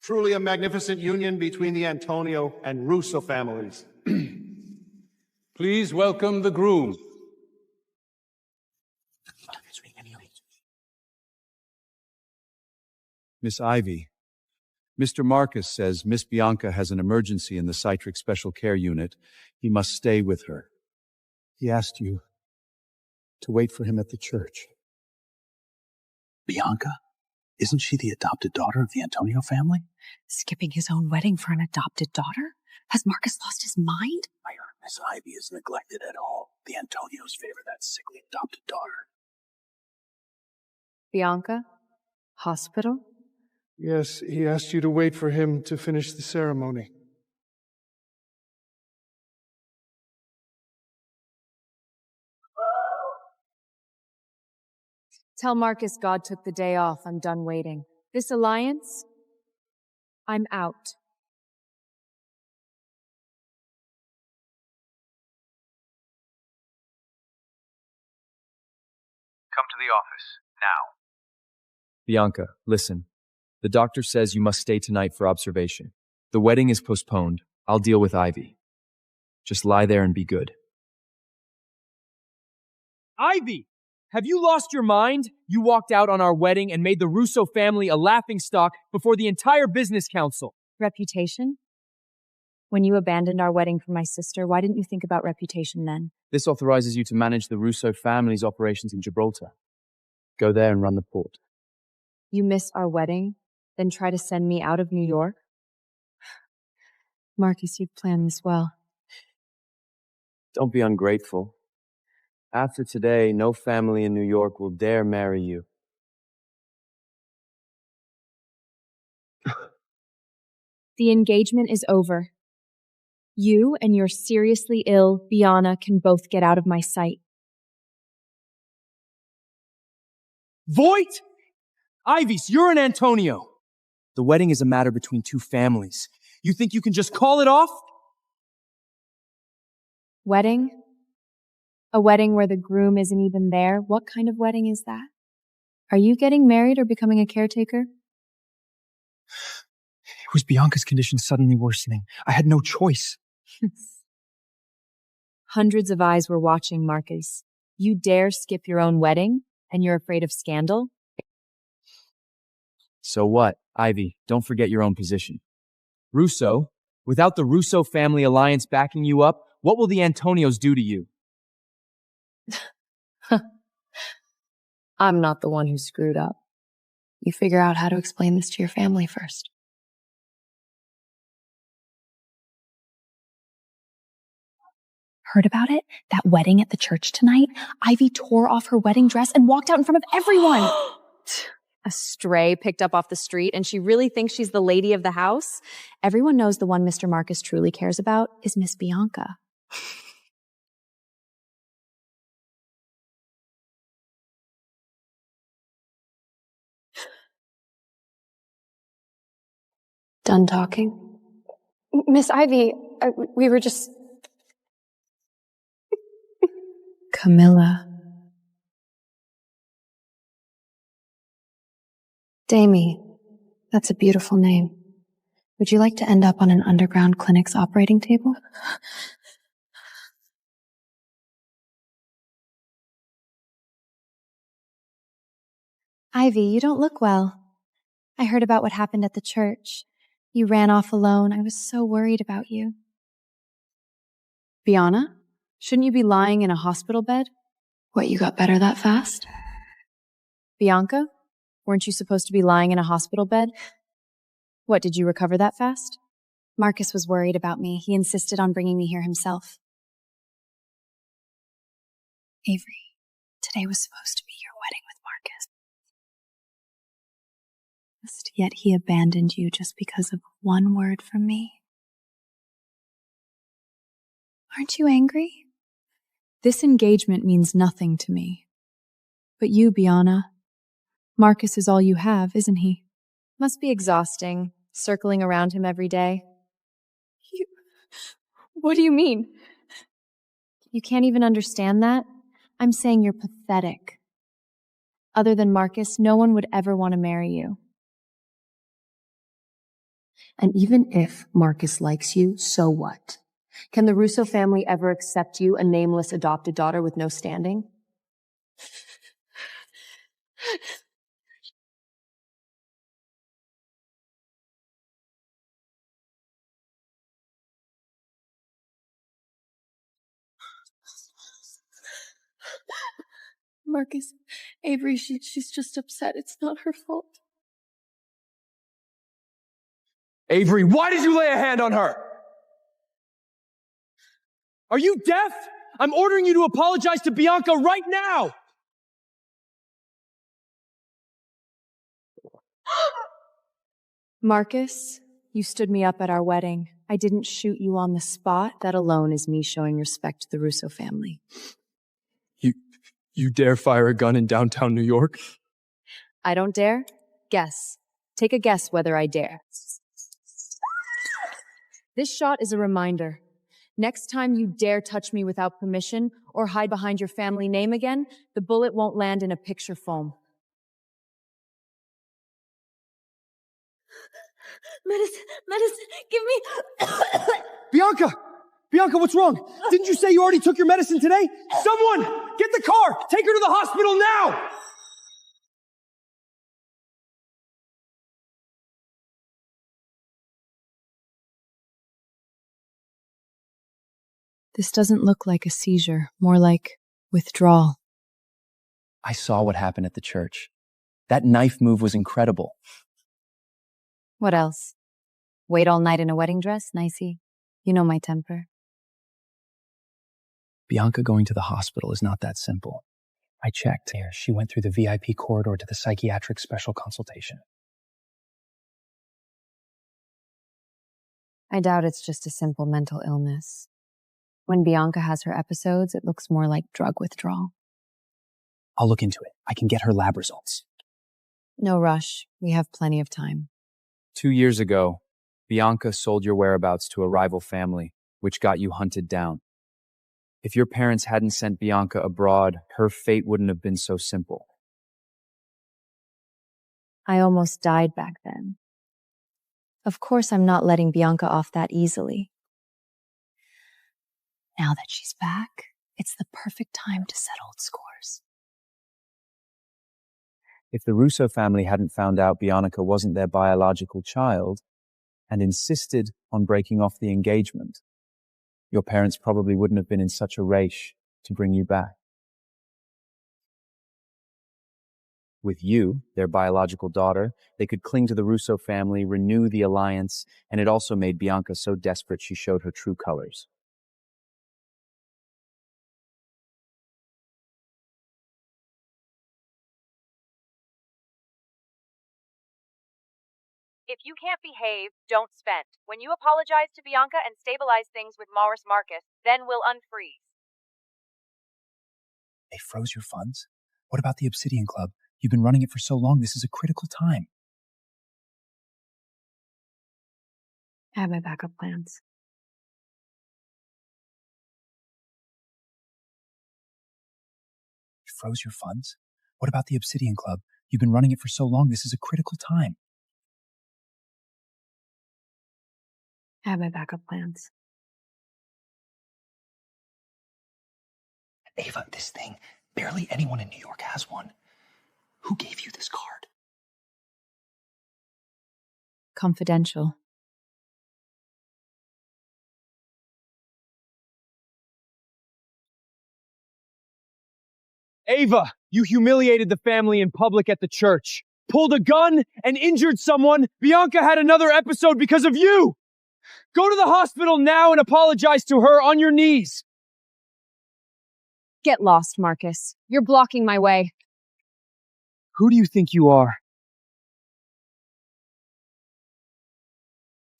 Truly a magnificent union between the Antonio and Russo families. Please welcome the groom. Miss Ivy, Mr. Marcus says Miss Bianca has an emergency in the Citrix Special Care Unit. He must stay with her. He asked you to wait for him at the church. Bianca? Isn't she the adopted daughter of the Antonio family? Skipping his own wedding for an adopted daughter? Has Marcus lost his mind? I heard Miss Ivy is neglected at all. The Antonios favor that sickly adopted daughter. Bianca? Hospital? Yes, he asked you to wait for him to finish the ceremony. Tell Marcus God took the day off. I'm done waiting. This alliance? I'm out. Come to the office, now. Bianca, listen. The doctor says you must stay tonight for observation. The wedding is postponed. I'll deal with Ivy. Just lie there and be good. Ivy! Have you lost your mind? You walked out on our wedding and made the Russo family a laughingstock before the entire business council. Reputation? When you abandoned our wedding for my sister, why didn't you think about reputation then? This authorizes you to manage the Russo family's operations in Gibraltar. Go there and run the port. You miss our wedding, then try to send me out of New York? Marcus, you've planned this well. Don't be ungrateful. After today, no family in New York will dare marry you. The engagement is over. You and your seriously ill Bianca can both get out of my sight. Voight! Ivies, you're an Antonio. The wedding is a matter between two families. You think you can just call it off? Wedding? A wedding where the groom isn't even there? What kind of wedding is that? Are you getting married or becoming a caretaker? It was Bianca's condition suddenly worsening. I had no choice. Hundreds of eyes were watching, Marcus. You dare skip your own wedding, and you're afraid of scandal? So what? Ivy, don't forget your own position. Russo, without the Russo family alliance backing you up, what will the Antonios do to you? I'm not the one who screwed up. You figure out how to explain this to your family first. Heard about it? That wedding at the church tonight? Ivy tore off her wedding dress and walked out in front of everyone. A stray picked up off the street, and she really thinks she's the lady of the house? Everyone knows the one Mr. Marcus truly cares about is Miss Bianca. Done talking? Miss Ivy, we were just... Camilla. Damie, that's a beautiful name. Would you like to end up on an underground clinic's operating table? Ivy, you don't look well. I heard about what happened at the church. You ran off alone. I was so worried about you. Bianca, shouldn't you be lying in a hospital bed? What, you got better that fast? Bianca, weren't you supposed to be lying in a hospital bed? What, did you recover that fast? Marcus was worried about me. He insisted on bringing me here himself. Avery, today was supposed to be your wedding with Marcus. Yet he abandoned you just because of one word from me. Aren't you angry? This engagement means nothing to me. But you, Bianca, Marcus is all you have, isn't he? Must be exhausting, circling around him every day. What do you mean? You can't even understand that? I'm saying you're pathetic. Other than Marcus, no one would ever want to marry you. And even if Marcus likes you, so what? Can the Russo family ever accept you, a nameless adopted daughter with no standing? Marcus, Avery, she's just upset. It's not her fault. Avery, why did you lay a hand on her? Are you deaf? I'm ordering you to apologize to Bianca right now! Marcus, you stood me up at our wedding. I didn't shoot you on the spot. That alone is me showing respect to the Russo family. You dare fire a gun in downtown New York? I don't dare? Guess. Take a guess whether I dare. This shot is a reminder. Next time you dare touch me without permission or hide behind your family name again, the bullet won't land in a picture foam. Medicine, give me... Bianca, what's wrong? Didn't you say you already took your medicine today? Someone! Get the car! Take her to the hospital now! This doesn't look like a seizure, more like withdrawal. I saw what happened at the church. That knife move was incredible. What else? Wait all night in a wedding dress, nicey? You know my temper. Bianca going to the hospital is not that simple. I checked. She went through the VIP corridor to the psychiatric special consultation. I doubt it's just a simple mental illness. When Bianca has her episodes, it looks more like drug withdrawal. I'll look into it. I can get her lab results. No rush. We have plenty of time. 2 years ago, Bianca sold your whereabouts to a rival family, which got you hunted down. If your parents hadn't sent Bianca abroad, her fate wouldn't have been so simple. I almost died back then. Of course, I'm not letting Bianca off that easily. Now that she's back, it's the perfect time to settle old scores. If the Russo family hadn't found out Bianca wasn't their biological child and insisted on breaking off the engagement, your parents probably wouldn't have been in such a race to bring you back. With you, their biological daughter, they could cling to the Russo family, renew the alliance, and it also made Bianca so desperate she showed her true colors. If you can't behave, don't spend. When you apologize to Bianca and stabilize things with Maurice Marcus, then we'll unfreeze. They froze your funds? What about the Obsidian Club? You've been running it for so long, this is a critical time. I have my backup plans. You froze your funds? What about the Obsidian Club? You've been running it for so long, this is a critical time. I have my backup plans. Ava, this thing, barely anyone in New York has one. Who gave you this card? Confidential. Ava, you humiliated the family in public at the church, pulled a gun and injured someone. Bianca had another episode because of you. Go to the hospital now and apologize to her on your knees. Get lost, Marcus. You're blocking my way. Who do you think you are?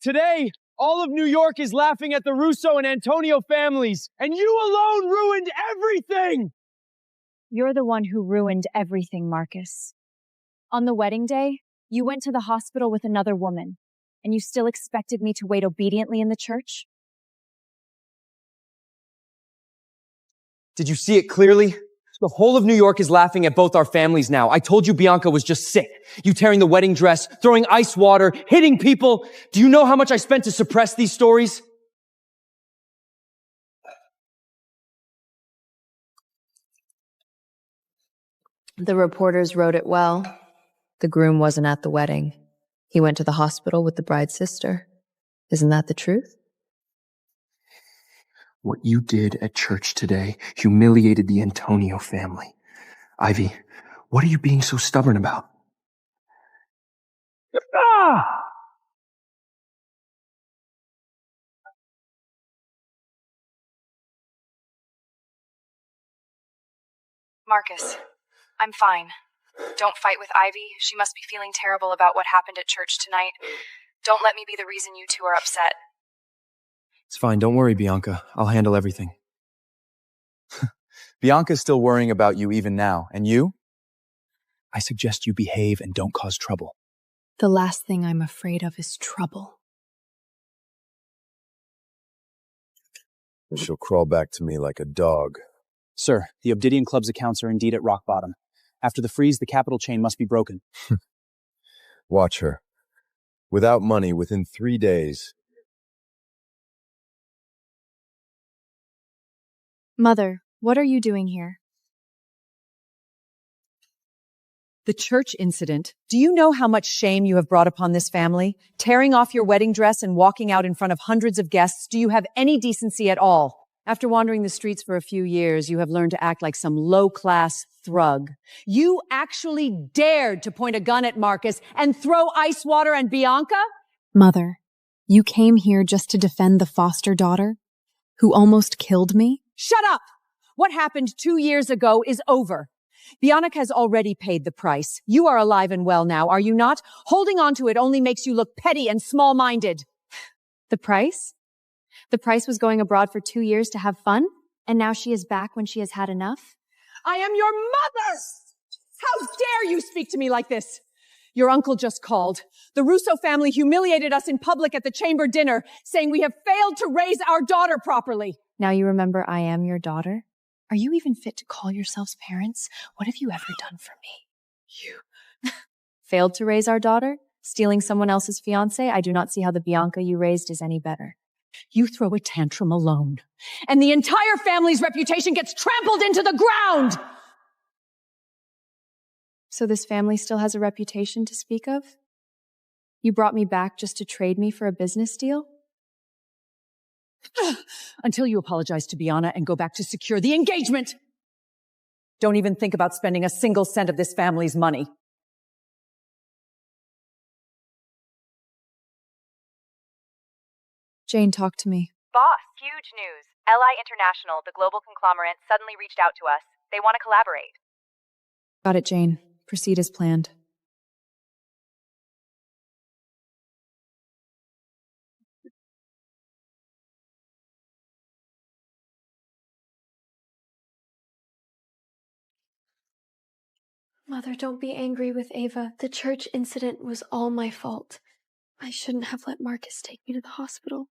Today, all of New York is laughing at the Russo and Antonio families, and you alone ruined everything! You're the one who ruined everything, Marcus. On the wedding day, you went to the hospital with another woman, and you still expected me to wait obediently in the church? Did you see it clearly? The whole of New York is laughing at both our families now. I told you Bianca was just sick. You tearing the wedding dress, throwing ice water, hitting people. Do you know how much I spent to suppress these stories? The reporters wrote it well. The groom wasn't at the wedding. He went to the hospital with the bride's sister. Isn't that the truth? What you did at church today humiliated the Antonio family. Ivy, what are you being so stubborn about? Marcus, I'm fine. Don't fight with Ivy. She must be feeling terrible about what happened at church tonight. Don't let me be the reason you two are upset. It's fine. Don't worry, Bianca. I'll handle everything. Bianca's still worrying about you even now. And you? I suggest you behave and don't cause trouble. The last thing I'm afraid of is trouble. She'll crawl back to me like a dog. Sir, the Obsidian Club's accounts are indeed at rock bottom. After the freeze, the capital chain must be broken. Watch her. Without money, within 3 days. Mother, what are you doing here? The church incident. Do you know how much shame you have brought upon this family? Tearing off your wedding dress and walking out in front of hundreds of guests. Do you have any decency at all? After wandering the streets for a few years, you have learned to act like some low-class thrug. You actually dared to point a gun at Marcus and throw ice water and Bianca? Mother, you came here just to defend the foster daughter who almost killed me? Shut up! What happened 2 years ago is over. Bianca has already paid the price. You are alive and well now, are you not? Holding on to it only makes you look petty and small-minded. The price? The price was going abroad for 2 years to have fun, and now she is back when she has had enough? I am your mother! How dare you speak to me like this? Your uncle just called. The Russo family humiliated us in public at the chamber dinner, saying we have failed to raise our daughter properly. Now you remember I am your daughter? Are you even fit to call yourselves parents? What have you ever done for me? You failed to raise our daughter? Stealing someone else's fiancé? I do not see how the Bianca you raised is any better. You throw a tantrum alone, and the entire family's reputation gets trampled into the ground! So this family still has a reputation to speak of? You brought me back just to trade me for a business deal? Until you apologize to Bianca and go back to secure the engagement! Don't even think about spending a single cent of this family's money. Jane, talk to me. Boss, huge news. LI International, the global conglomerate, suddenly reached out to us. They want to collaborate. Got it, Jane. Proceed as planned. Mother, don't be angry with Ava. The church incident was all my fault. I shouldn't have let Marcus take me to the hospital.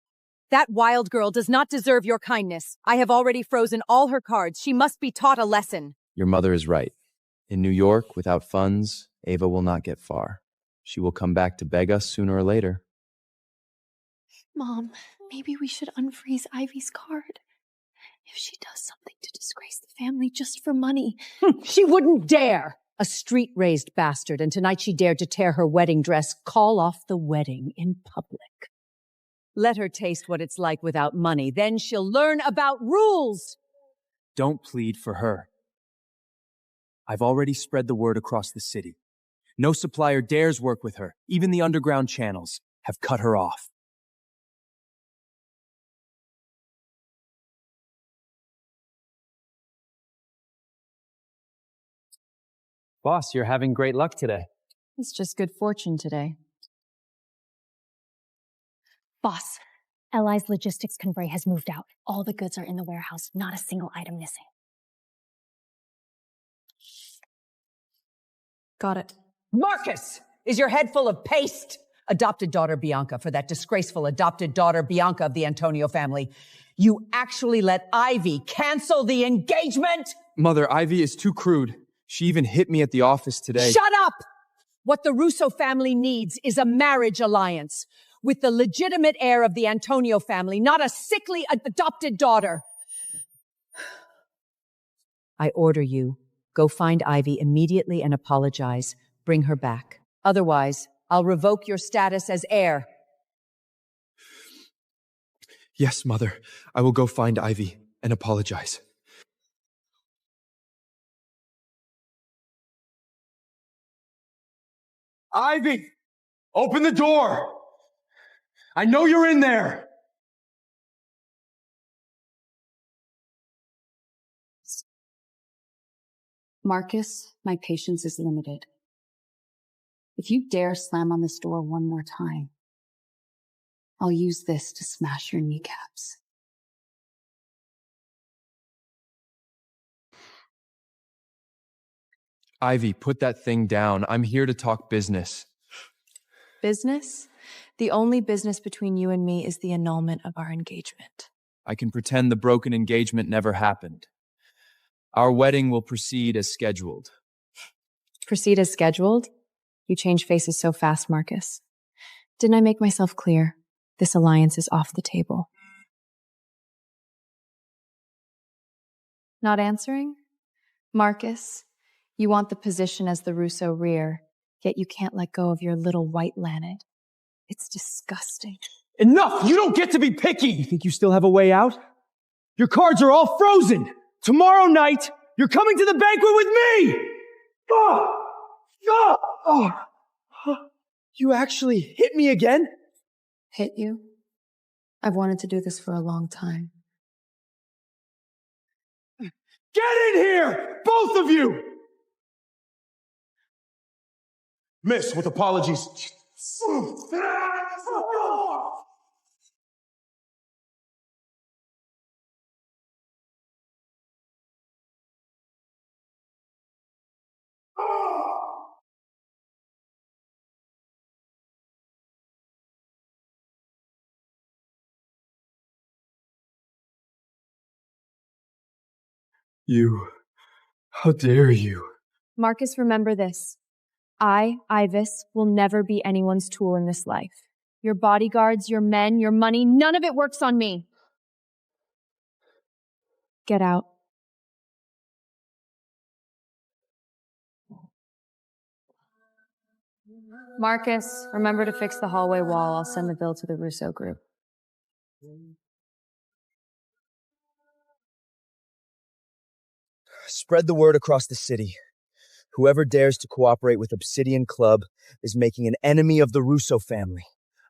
That wild girl does not deserve your kindness. I have already frozen all her cards. She must be taught a lesson. Your mother is right. In New York, without funds, Ava will not get far. She will come back to beg us sooner or later. Mom, maybe we should unfreeze Ivy's card. If she does something to disgrace the family just for money. She wouldn't dare! A street-raised bastard, and tonight she dared to tear her wedding dress, call off the wedding in public. Let her taste what it's like without money, then she'll learn about rules! Don't plead for her. I've already spread the word across the city. No supplier dares work with her. Even the underground channels have cut her off. Boss, you're having great luck today. It's just good fortune today. Boss, LI's logistics convoy has moved out. All the goods are in the warehouse, not a single item missing. Got it. Marcus! Is your head full of paste? Adopted daughter Bianca for that disgraceful adopted daughter Bianca of the Antonio family. You actually let Ivy cancel the engagement? Mother, Ivy is too crude. She even hit me at the office today. Shut up! What the Russo family needs is a marriage alliance with the legitimate heir of the Antonio family, not a sickly adopted daughter. I order you, go find Ivy immediately and apologize. Bring her back. Otherwise, I'll revoke your status as heir. Yes, Mother. I will go find Ivy and apologize. Ivy! Open the door! I know you're in there! Marcus, my patience is limited. If you dare slam on this door one more time, I'll use this to smash your kneecaps. Ivy, put that thing down. I'm here to talk business. Business? The only business between you and me is the annulment of our engagement. I can pretend the broken engagement never happened. Our wedding will proceed as scheduled. Proceed as scheduled? You change faces so fast, Marcus. Didn't I make myself clear? This alliance is off the table. Not answering? Marcus, you want the position as the Russo rear, yet you can't let go of your little white Lanad. It's disgusting. Enough! You don't get to be picky! You think you still have a way out? Your cards are all frozen! Tomorrow night, you're coming to the banquet with me! You actually hit me again? Hit you? I've wanted to do this for a long time. Get in here! Both of you! Miss, with apologies. How dare you? Marcus, remember this. I, Ivis, will never be anyone's tool in this life. Your bodyguards, your men, your money, none of it works on me. Get out. Marcus, remember to fix the hallway wall. I'll send the bill to the Russo group. Spread the word across the city. Whoever dares to cooperate with Obsidian Club is making an enemy of the Russo family.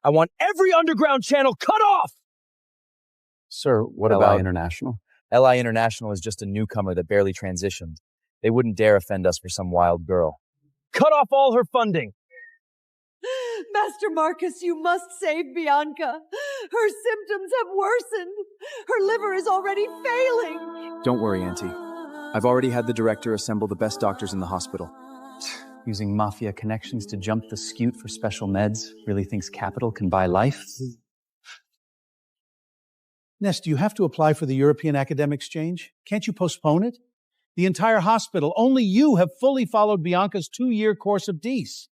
I want every underground channel cut off! Sir, what LI about International? LI International is just a newcomer that barely transitioned. They wouldn't dare offend us for some wild girl. Cut off all her funding! Master Marcus, you must save Bianca. Her symptoms have worsened. Her liver is already failing. Don't worry, Auntie. I've already had the director assemble the best doctors in the hospital. Using mafia connections to jump the scute for special meds really thinks capital can buy life? Ness, do you have to apply for the European Academic Exchange? Can't you postpone it? The entire hospital, only you have fully followed Bianca's 2-year course of DES.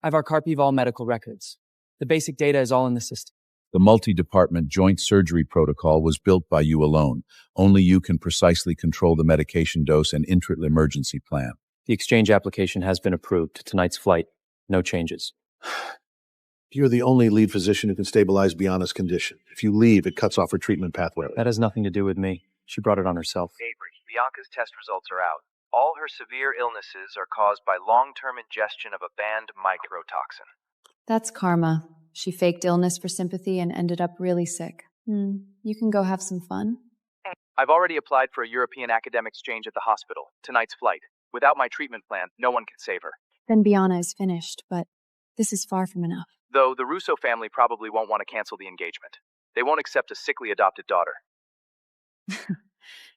I have our Carpival medical records. The basic data is all in the system. The multi-department joint surgery protocol was built by you alone. Only you can precisely control the medication dose and intra-emergency plan. The exchange application has been approved to tonight's flight. No changes. You're the only lead physician who can stabilize Bianca's condition. If you leave, it cuts off her treatment pathway. That has nothing to do with me. She brought it on herself. Avery, Bianca's test results are out. All her severe illnesses are caused by long-term ingestion of a banned microtoxin. That's karma. She faked illness for sympathy and ended up really sick. You can go have some fun. I've already applied for a European academic exchange at the hospital. Tonight's flight. Without my treatment plan, no one can save her. Then Bianca is finished, but this is far from enough. Though the Russo family probably won't want to cancel the engagement. They won't accept a sickly adopted daughter.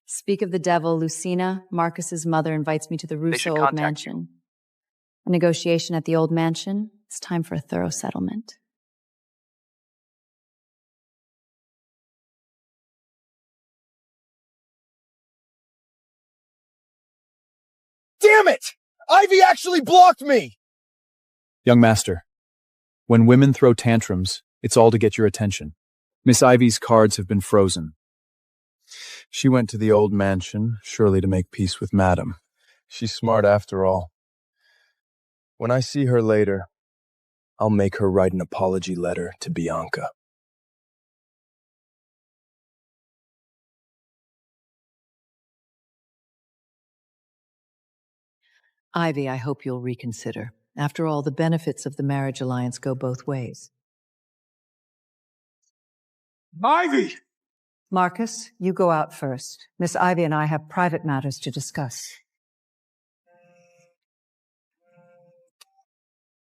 Speak of the devil, Lucina, Marcus's mother, invites me to the Russo old mansion. A negotiation at the old mansion. It's time for a thorough settlement. Damn it! Ivy actually blocked me! Young master, when women throw tantrums, it's all to get your attention. Miss Ivy's cards have been frozen. She went to the old mansion, surely to make peace with Madam. She's smart after all. When I see her later, I'll make her write an apology letter to Bianca. Ivy, I hope you'll reconsider. After all, the benefits of the marriage alliance go both ways. Ivy! Marcus, you go out first. Miss Ivy and I have private matters to discuss.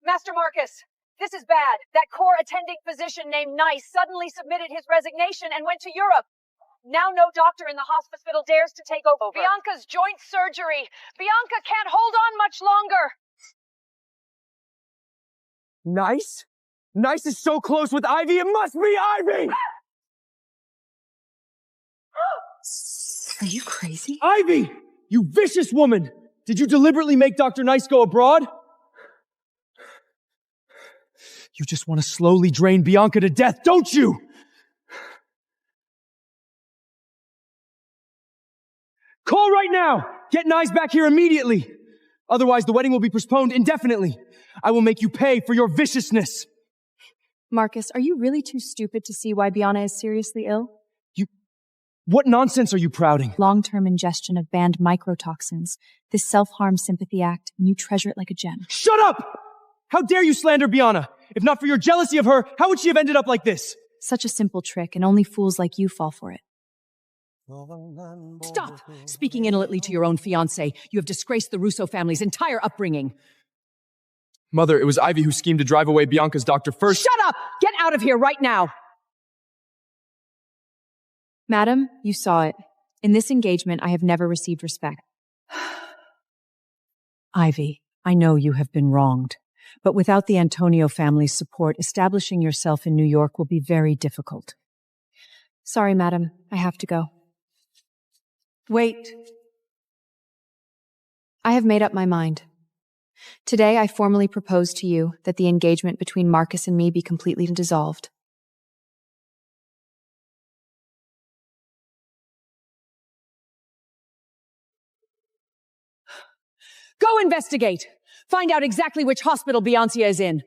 Master Marcus, this is bad. That core attending physician named Nice suddenly submitted his resignation and went to Europe. Now no doctor in the hospital dares to take over. Bianca's joint surgery. Bianca can't hold on much longer. Nice? Nice is so close with Ivy, it must be Ivy! Are you crazy? Ivy! You vicious woman! Did you deliberately make Dr. Nice go abroad? You just want to slowly drain Bianca to death, don't you? Call right now! Get Nice back here immediately! Otherwise, the wedding will be postponed indefinitely. I will make you pay for your viciousness. Marcus, are you really too stupid to see why Bianca is seriously ill? What nonsense are you spouting? Long-term ingestion of banned mycotoxins. This self-harm sympathy act, and you treasure it like a gem. Shut up! How dare you slander Bianca? If not for your jealousy of her, how would she have ended up like this? Such a simple trick, and only fools like you fall for it. Stop speaking insolently to your own fiancé. You have disgraced the Russo family's entire upbringing. Mother, it was Ivy who schemed to drive away Bianca's doctor first. Shut up! Get out of here right now! Madam, you saw it. In this engagement, I have never received respect. Ivy, I know you have been wronged, but without the Antonio family's support, establishing yourself in New York will be very difficult. Sorry, madam. I have to go. Wait. I have made up my mind. Today, I formally propose to you that the engagement between Marcus and me be completely dissolved. Go investigate! Find out exactly which hospital Bianca is in.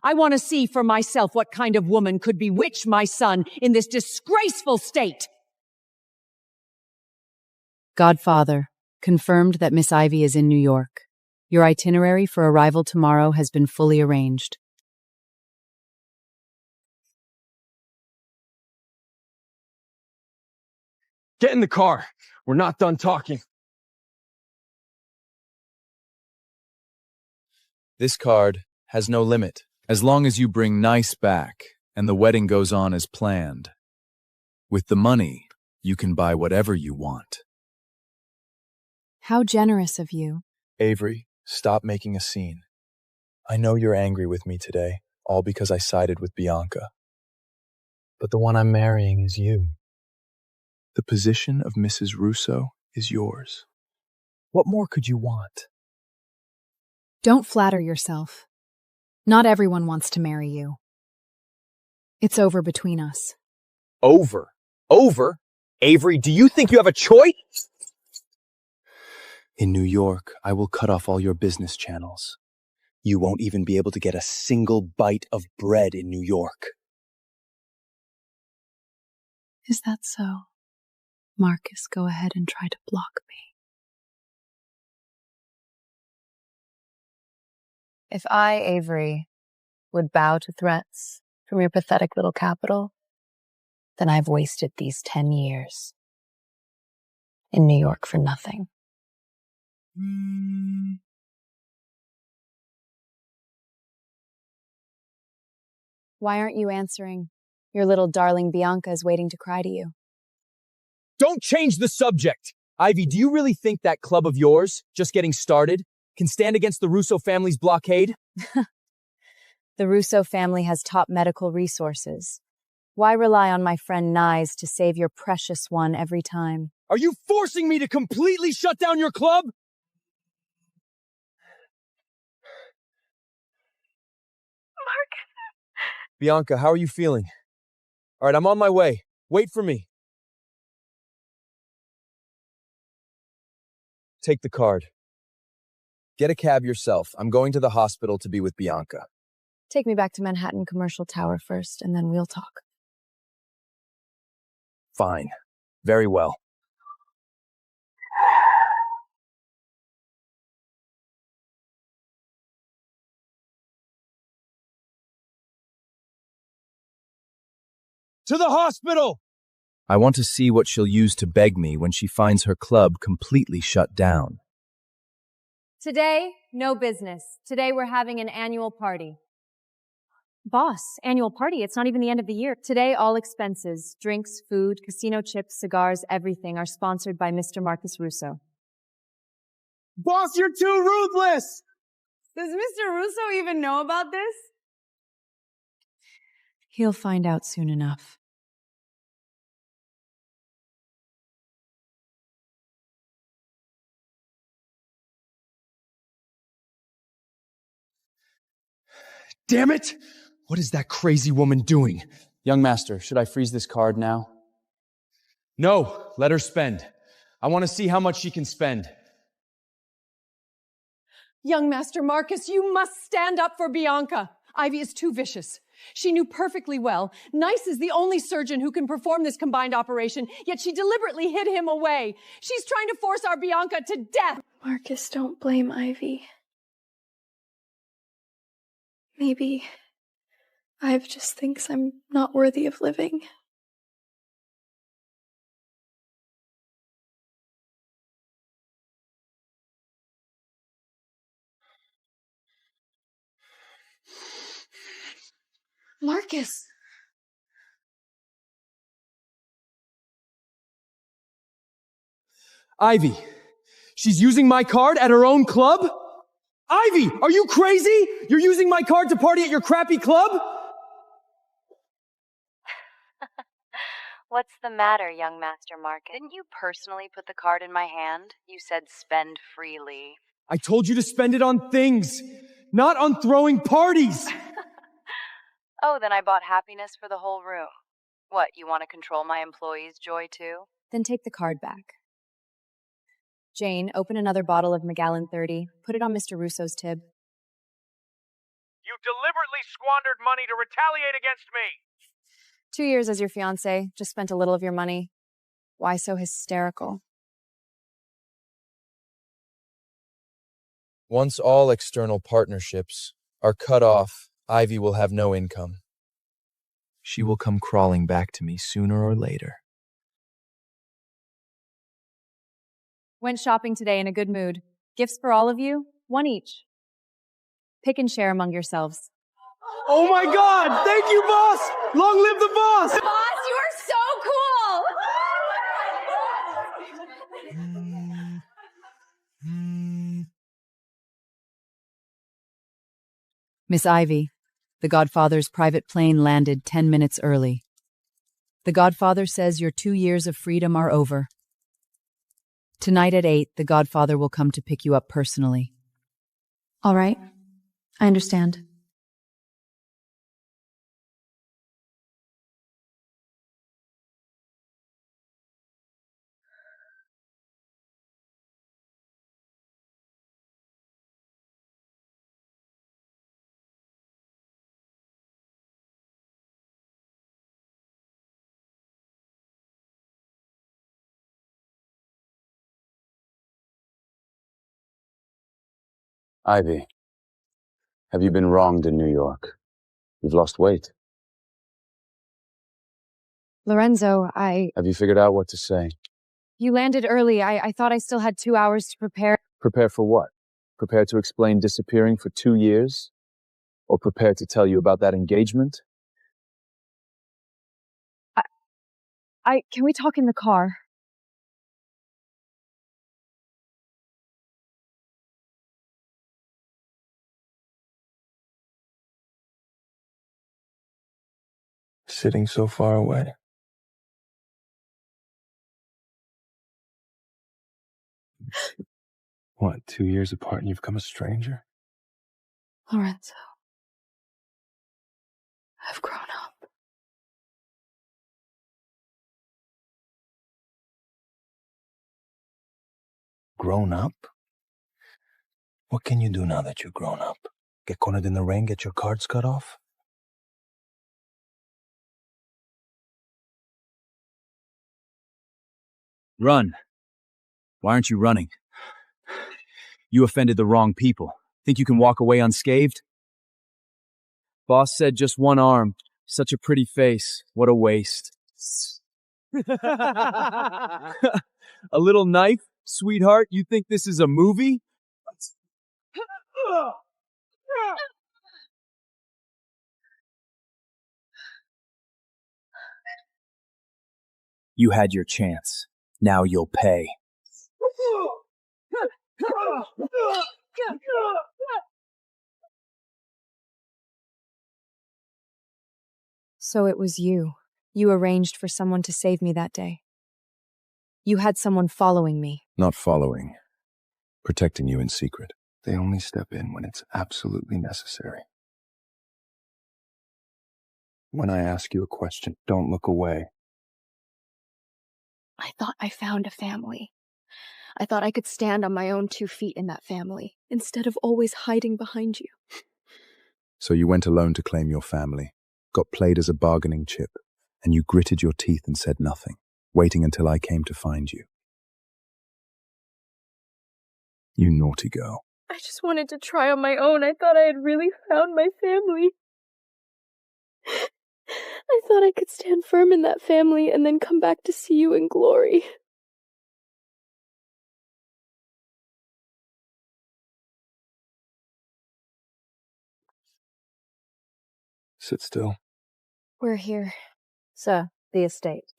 I want to see for myself what kind of woman could bewitch my son in this disgraceful state. Godfather, confirmed that Miss Ivy is in New York. Your itinerary for arrival tomorrow has been fully arranged. Get in the car. We're not done talking. This card has no limit, as long as you bring Nice back and the wedding goes on as planned. With the money, you can buy whatever you want. How generous of you. Avery, stop making a scene. I know you're angry with me today, all because I sided with Bianca. But the one I'm marrying is you. The position of Mrs. Russo is yours. What more could you want? Don't flatter yourself. Not everyone wants to marry you. It's over between us. Over? Over? Avery, do you think you have a choice? In New York, I will cut off all your business channels. You won't even be able to get a single bite of bread in New York. Is that so? Marcus, go ahead and try to block me. If I, Avery, would bow to threats from your pathetic little capital, then I've wasted these 10 years in New York for nothing. Why aren't you answering? Your little darling Bianca is waiting to cry to you. Don't change the subject. Ivy, do you really think that club of yours, just getting started, can stand against the Russo family's blockade? The Russo family has top medical resources. Why rely on my friend Nyes to save your precious one every time? Are you forcing me to completely shut down your club? Bianca, how are you feeling? All right, I'm on my way. Wait for me. Take the card. Get a cab yourself. I'm going to the hospital to be with Bianca. Take me back to Manhattan Commercial Tower first, and then we'll talk. Fine. Very well. To the hospital! I want to see what she'll use to beg me when she finds her club completely shut down. Today, no business. Today we're having an annual party. Boss, annual party? It's not even the end of the year. Today, all expenses, drinks, food, casino chips, cigars, everything are sponsored by Mr. Marcus Russo. Boss, you're too ruthless! Does Mr. Russo even know about this? He'll find out soon enough. Damn it! What is that crazy woman doing? Young master, should I freeze this card now? No, let her spend. I want to see how much she can spend. Young Master Marcus, you must stand up for Bianca. Ivy is too vicious. She knew perfectly well. Nice is the only surgeon who can perform this combined operation, yet she deliberately hid him away. She's trying to force our Bianca to death. Marcus, don't blame Ivy. Maybe Ive just thinks I'm not worthy of living. Marcus! Ivy, she's using my card at her own club? Ivy, are you crazy? You're using my card to party at your crappy club? What's the matter, young Master Marcus? Didn't you personally put the card in my hand? You said spend freely. I told you to spend it on things, not on throwing parties. Oh, then I bought happiness for the whole room. What, you want to control my employees' joy too? Then take the card back. Jane, open another bottle of Magellan 30. Put it on Mr. Russo's tib. You deliberately squandered money to retaliate against me! 2 years as your fiancé, just spent a little of your money. Why so hysterical? Once all external partnerships are cut off, Ivy will have no income. She will come crawling back to me sooner or later. Went shopping today in a good mood. Gifts for all of you, one each. Pick and share among yourselves. Oh my God! Thank you, boss! Long live the boss! Boss, you are so cool! Miss Ivy, the Godfather's private plane landed 10 minutes early. The Godfather says your 2 years of freedom are over. Tonight at 8, the Godfather will come to pick you up personally. All right. I understand. Ivy, have you been wronged in New York? You've lost weight. Lorenzo, Have you figured out what to say? you landed early. I thought I still had 2 hours to prepare. Prepare for what? Prepare to explain disappearing for 2 years? Or prepare to tell you about that engagement? Can we talk in the car? Sitting so far away. What, 2 years apart and you've become a stranger? Lorenzo. I've grown up. Grown up? What can you do now that you're grown up? Get cornered in the rain, get your cards cut off? Run. Why aren't you running? You offended the wrong people. Think you can walk away unscathed? Boss said just one arm. Such a pretty face. What a waste. A little knife? Sweetheart, you think this is a movie? You had your chance. Now you'll pay. So it was you. You arranged for someone to save me that day. You had someone following me. Not following. Protecting you in secret. They only step in when it's absolutely necessary. When I ask you a question, don't look away. I thought I found a family. I thought I could stand on my own 2 feet in that family, instead of always hiding behind you. So you went alone to claim your family, got played as a bargaining chip, and you gritted your teeth and said nothing, waiting until I came to find you. You naughty girl. I just wanted to try on my own. I thought I had really found my family. I thought I could stand firm in that family and then come back to see you in glory. Sit still. We're here. Sir, the estate.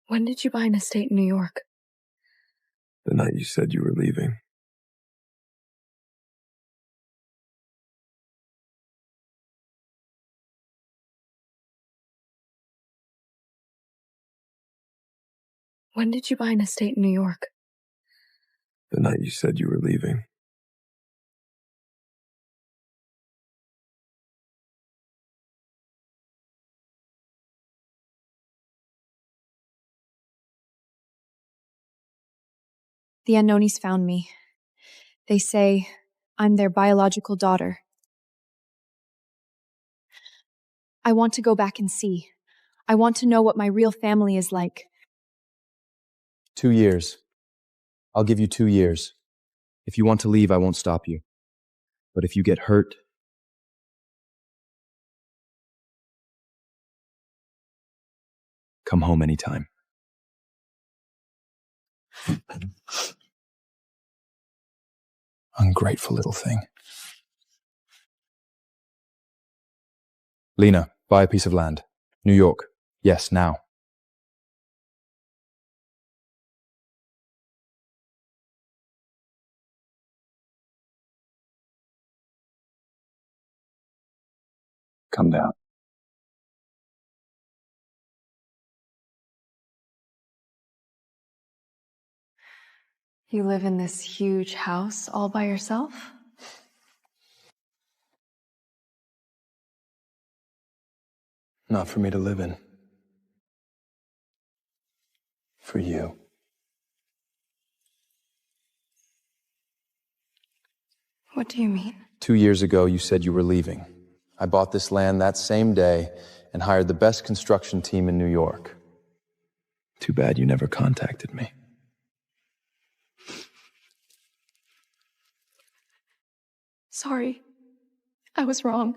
When did you buy an estate in New York? The night you said you were leaving. When did you buy an estate in New York? The night you said you were leaving. The Unknownies found me. They say I'm their biological daughter. I want to go back and see. I want to know what my real family is like. 2 years. I'll give you 2 years. If you want to leave, I won't stop you. But if you get hurt, come home anytime. Ungrateful little thing. Lena, buy a piece of land. New York. Yes, now. Come down. You live in this huge house all by yourself? Not for me to live in. For you. What do you mean? 2 years ago, you said you were leaving. I bought this land that same day and hired the best construction team in New York. Too bad you never contacted me. Sorry. I was wrong.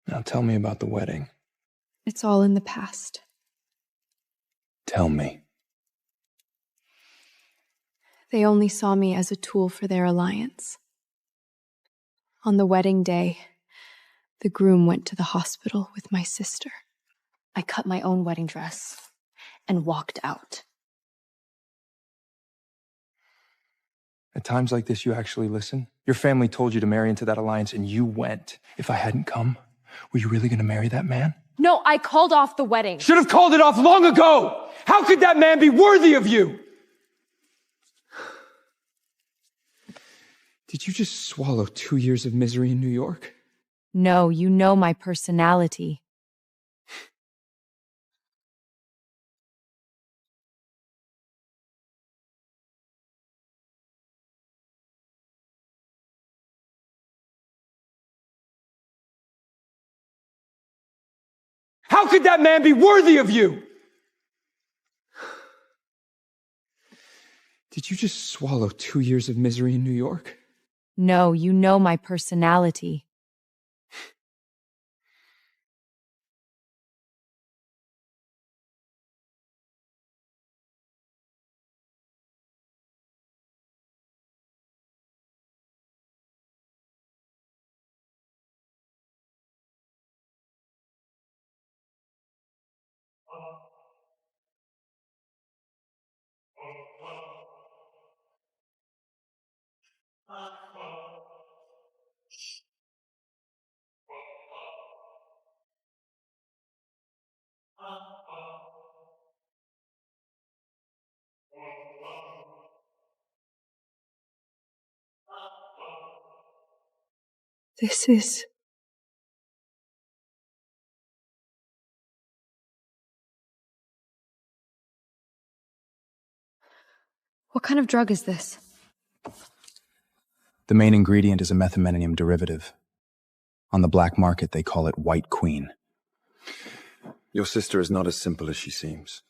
Now tell me about the wedding. It's all in the past. Tell me. They only saw me as a tool for their alliance. On the wedding day, the groom went to the hospital with my sister. I cut my own wedding dress and walked out. At times like this, you actually listen. Your family told you to marry into that alliance, and you went. If I hadn't come, were you really going to marry that man? No, I called off the wedding. Should have called it off long ago! How could that man be worthy of you? Did you just swallow 2 years of misery in New York? No, you know my personality. How could that man be worthy of you? Did you just swallow 2 years of misery in New York? No, you know my personality. This is... What kind of drug is this? The main ingredient is a methamphetamine derivative. On the black market, they call it White Queen. Your sister is not as simple as she seems.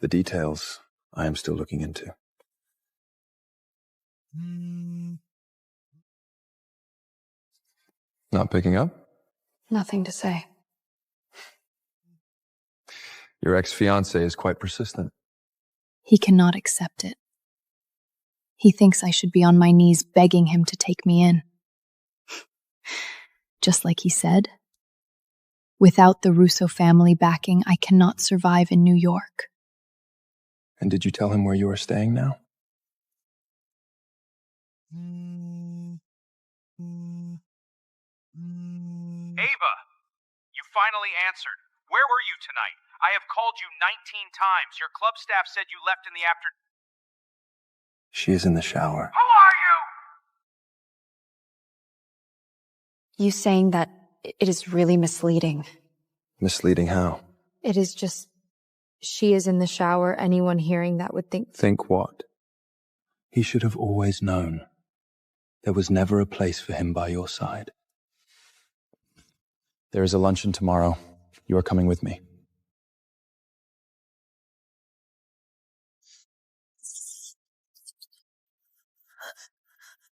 The details I am still looking into. Not picking up? Nothing to say. Your ex-fiancé is quite persistent. He cannot accept it. He thinks I should be on my knees begging him to take me in. Just like he said, without the Russo family backing, I cannot survive in New York. And did you tell him where you are staying now? Ava, you finally answered. Where were you tonight? I have called you 19 times. Your club staff said you left in the afternoon. She is in the shower. Who are you? You saying that it is really misleading. Misleading how? It is just, she is in the shower. Anyone hearing that would think... Think what? He should have always known. There was never a place for him by your side. There is a luncheon tomorrow. You are coming with me.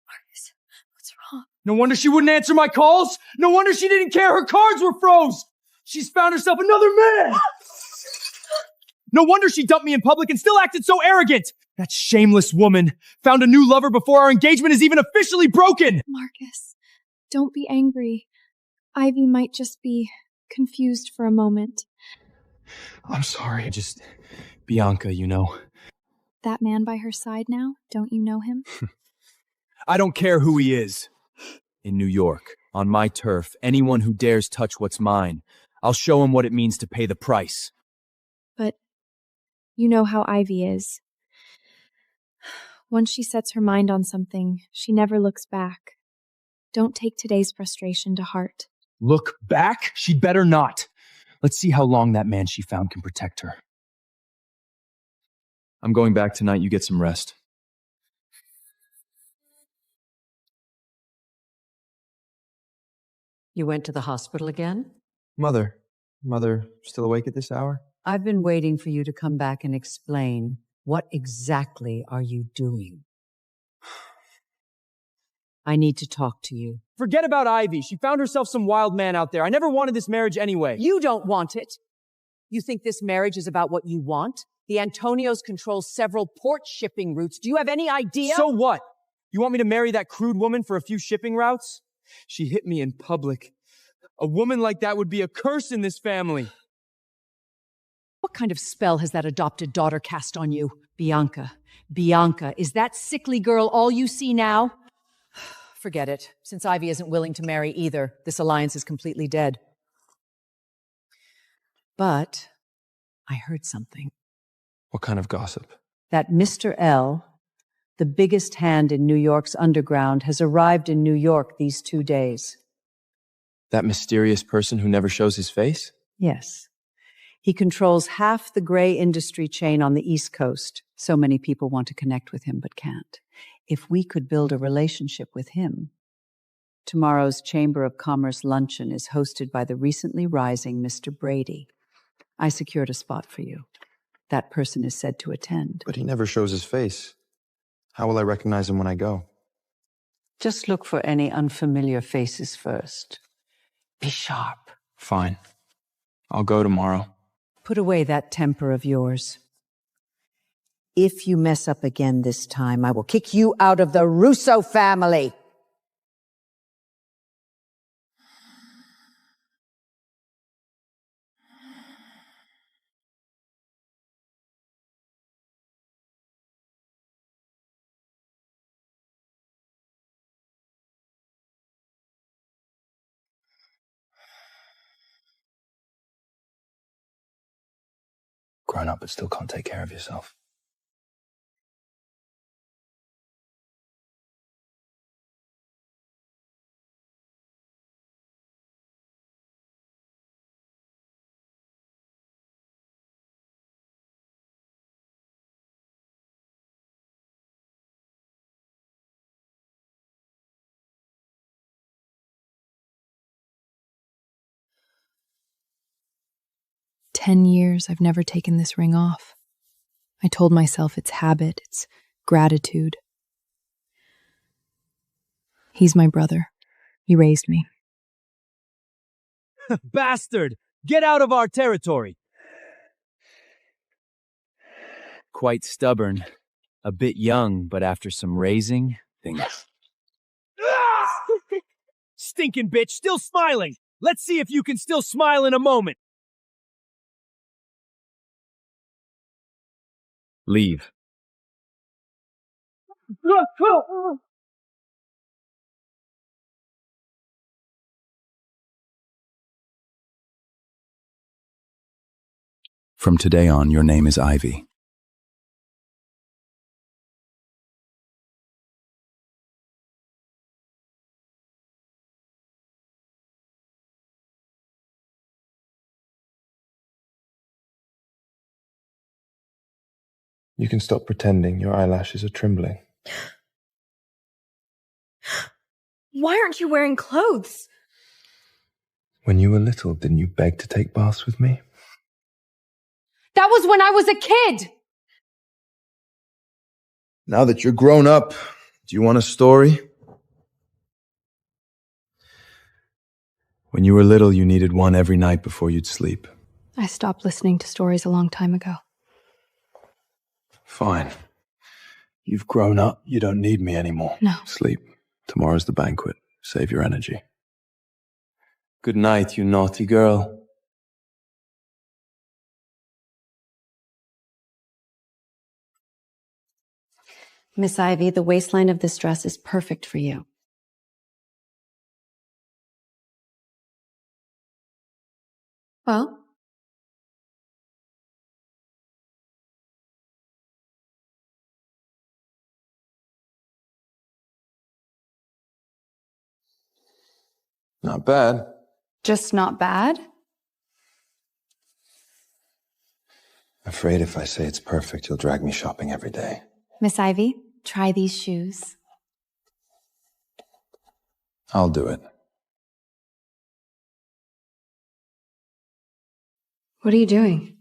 Marcus, what's wrong? No wonder she wouldn't answer my calls. No wonder she didn't care her cards were froze. She's found herself another man. No wonder she dumped me in public and still acted so arrogant. That shameless woman found a new lover before our engagement is even officially broken. Marcus, don't be angry. Ivy might just be confused for a moment. I'm sorry. Just Bianca, you know. That man by her side now, don't you know him? I don't care who he is. In New York, on my turf, anyone who dares touch what's mine, I'll show him what it means to pay the price. But you know how Ivy is. Once she sets her mind on something, she never looks back. Don't take today's frustration to heart. Look back? She'd better not. Let's see how long that man she found can protect her. I'm going back tonight. You get some rest. You went to the hospital again? Mother still awake at this hour? I've been waiting for you to come back and explain. What exactly are you doing? I need to talk to you. Forget about Ivy. She found herself some wild man out there. I never wanted this marriage anyway. You don't want it. You think this marriage is about what you want? The Antonios control several port shipping routes. Do you have any idea? So what? You want me to marry that crude woman for a few shipping routes? She hit me in public. A woman like that would be a curse in this family. What kind of spell has that adopted daughter cast on you? Bianca. Bianca, is that sickly girl all you see now? Forget it. Since Ivy isn't willing to marry either, this alliance is completely dead. But I heard something. What kind of gossip? That Mr. L, the biggest hand in New York's underground, has arrived in New York these 2 days. That mysterious person who never shows his face? Yes. He controls half the gray industry chain on the East Coast. So many people want to connect with him but can't. If we could build a relationship with him. Tomorrow's Chamber of Commerce luncheon is hosted by the recently rising Mr. Brady. I secured a spot for you. That person is said to attend. But he never shows his face. How will I recognize him when I go? Just look for any unfamiliar faces first. Be sharp. Fine. I'll go tomorrow. Put away that temper of yours. If you mess up again this time, I will kick you out of the Russo family. Grown up but still can't take care of yourself. "10 years I've never taken this ring off. I told myself it's habit, it's gratitude. He's my brother. He raised me. Bastard! Get out of our territory! Quite stubborn. A bit young, but after some raising, things. Stinking bitch, still smiling! Let's see if you can still smile in a moment! Leave. From today on, your name is Ivy. You can stop pretending your eyelashes are trembling. Why aren't you wearing clothes? When you were little, didn't you beg to take baths with me? That was when I was a kid! Now that you're grown up, do you want a story? When you were little, you needed one every night before you'd sleep. I stopped listening to stories a long time ago. Fine. You've grown up. You don't need me anymore. No. Sleep. Tomorrow's the banquet. Save your energy. Good night, you naughty girl. Miss Ivy, the waistline of this dress is perfect for you. Well? Not bad. Just not bad? Afraid if I say it's perfect, you'll drag me shopping every day. Miss Ivy, try these shoes. I'll do it. What are you doing?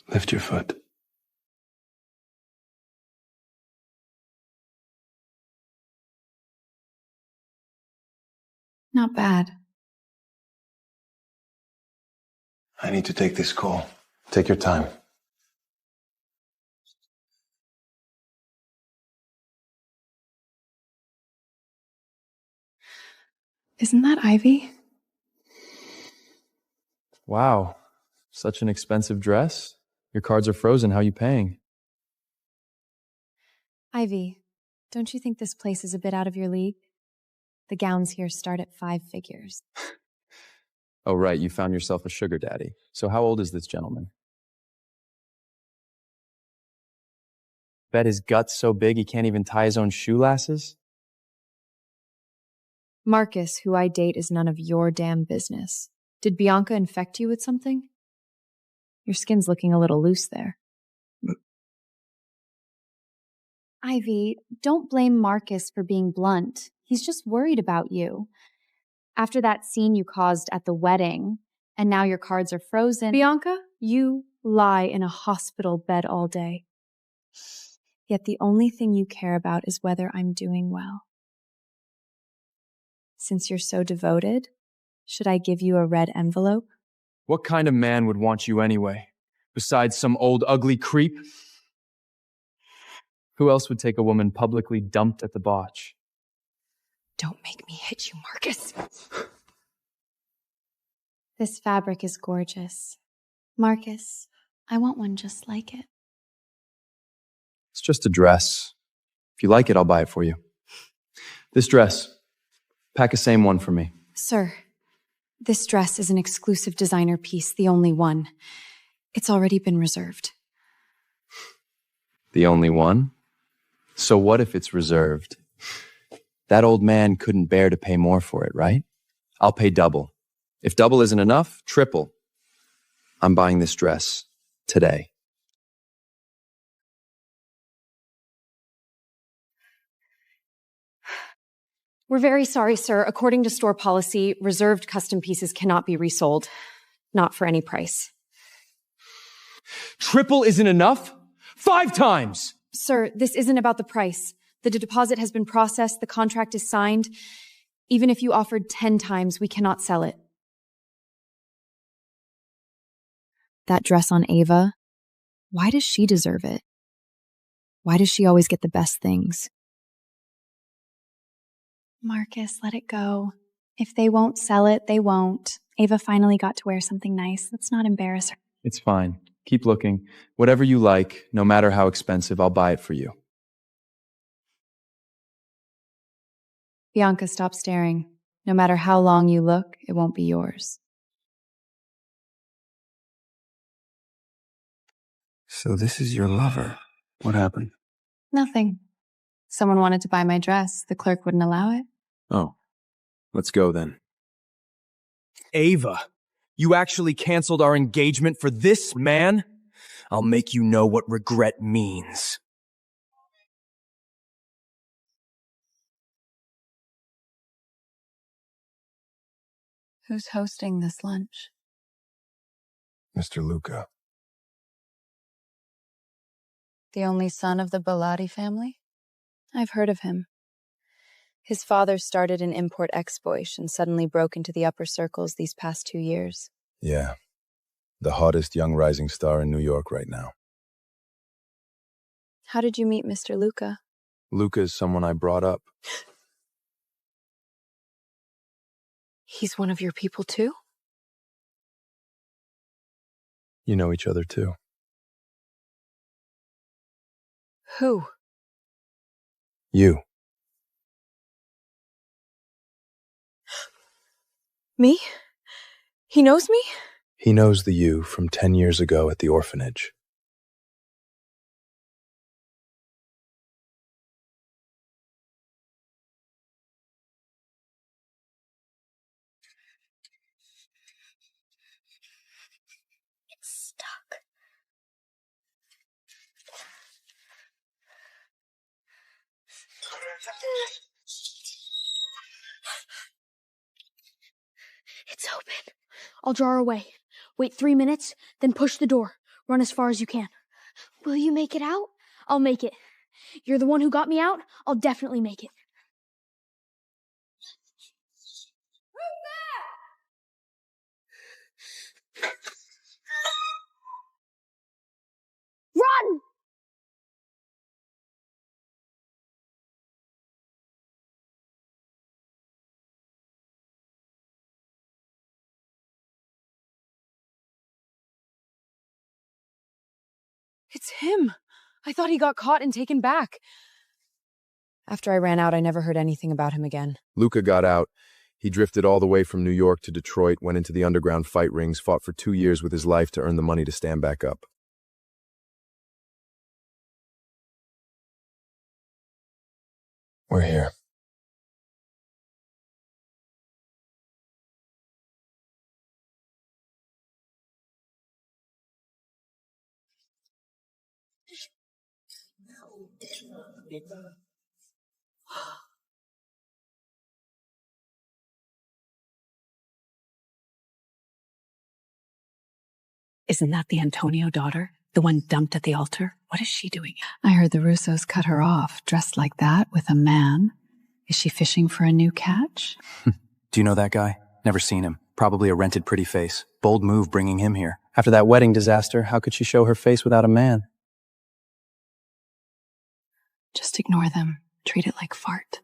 Lift your foot. Not bad. I need to take this call. Take your time. Isn't that Ivy? Wow. Such an expensive dress. Your cards are frozen. How are you paying? Ivy, don't you think this place is a bit out of your league? The gowns here start at 5 figures. Oh, right. You found yourself a sugar daddy. So how old is this gentleman? Bet his gut's so big he can't even tie his own shoelaces? Marcus, who I date, is none of your damn business. Did Bianca infect you with something? Your skin's looking a little loose there. Ivy, don't blame Marcus for being blunt. He's just worried about you. After that scene you caused at the wedding, and now your cards are frozen. Bianca, you lie in a hospital bed all day. Yet the only thing you care about is whether I'm doing well. Since you're so devoted, should I give you a red envelope? What kind of man would want you anyway? Besides some old ugly creep? Who else would take a woman publicly dumped at the botch? Don't make me hit you, Marcus. This fabric is gorgeous. Marcus, I want one just like it. It's just a dress. If you like it, I'll buy it for you. This dress. Pack a same one for me. Sir, this dress is an exclusive designer piece, the only one. It's already been reserved. The only one? So what if it's reserved? That old man couldn't bear to pay more for it, right? I'll pay double. If double isn't enough, triple. I'm buying this dress today. We're very sorry, sir. According to store policy, reserved custom pieces cannot be resold. Not for any price. Triple isn't enough? 5 times! Sir, this isn't about the price. The deposit has been processed, the contract is signed. Even if you offered 10 times, we cannot sell it. That dress on Ava, why does she deserve it? Why does she always get the best things? Marcus, let it go. If they won't sell it, they won't. Ava finally got to wear something nice. Let's not embarrass her. It's fine. Keep looking. Whatever you like, no matter how expensive, I'll buy it for you. Bianca, stop staring. No matter how long you look, it won't be yours. So this is your lover. What happened? Nothing. Someone wanted to buy my dress. The clerk wouldn't allow it. Oh, let's go then. Ava, you actually canceled our engagement for this man? I'll make you know what regret means. Who's hosting this lunch? Mr. Luca. The only son of the Bellotti family? I've heard of him. His father started in import-export and suddenly broke into the upper circles these past 2 years. Yeah. The hottest young rising star in New York right now. How did you meet Mr. Luca? Luca is someone I brought up. He's one of your people too? You know each other too. Who? You. Me? He knows me? He knows the you from 10 years ago at the orphanage. It's stuck. It's open. I'll jar away. Wait 3 minutes, then push the door. Run as far as you can. Will you make it out? I'll make it. You're the one who got me out? I'll definitely make it. Run! It's him. I thought he got caught and taken back. After I ran out, I never heard anything about him again. Luca got out. He drifted all the way from New York to Detroit, went into the underground fight rings, fought for 2 years with his life to earn the money to stand back up. We're here. Isn't that the Antonio daughter? The one dumped at the altar? What is she doing? I heard the Russos cut her off, dressed like that, with a man. Is she fishing for a new catch? Do you know that guy? Never seen him. Probably a rented pretty face. Bold move bringing him here. After that wedding disaster, how could she show her face without a man? Just ignore them. Treat it like fart.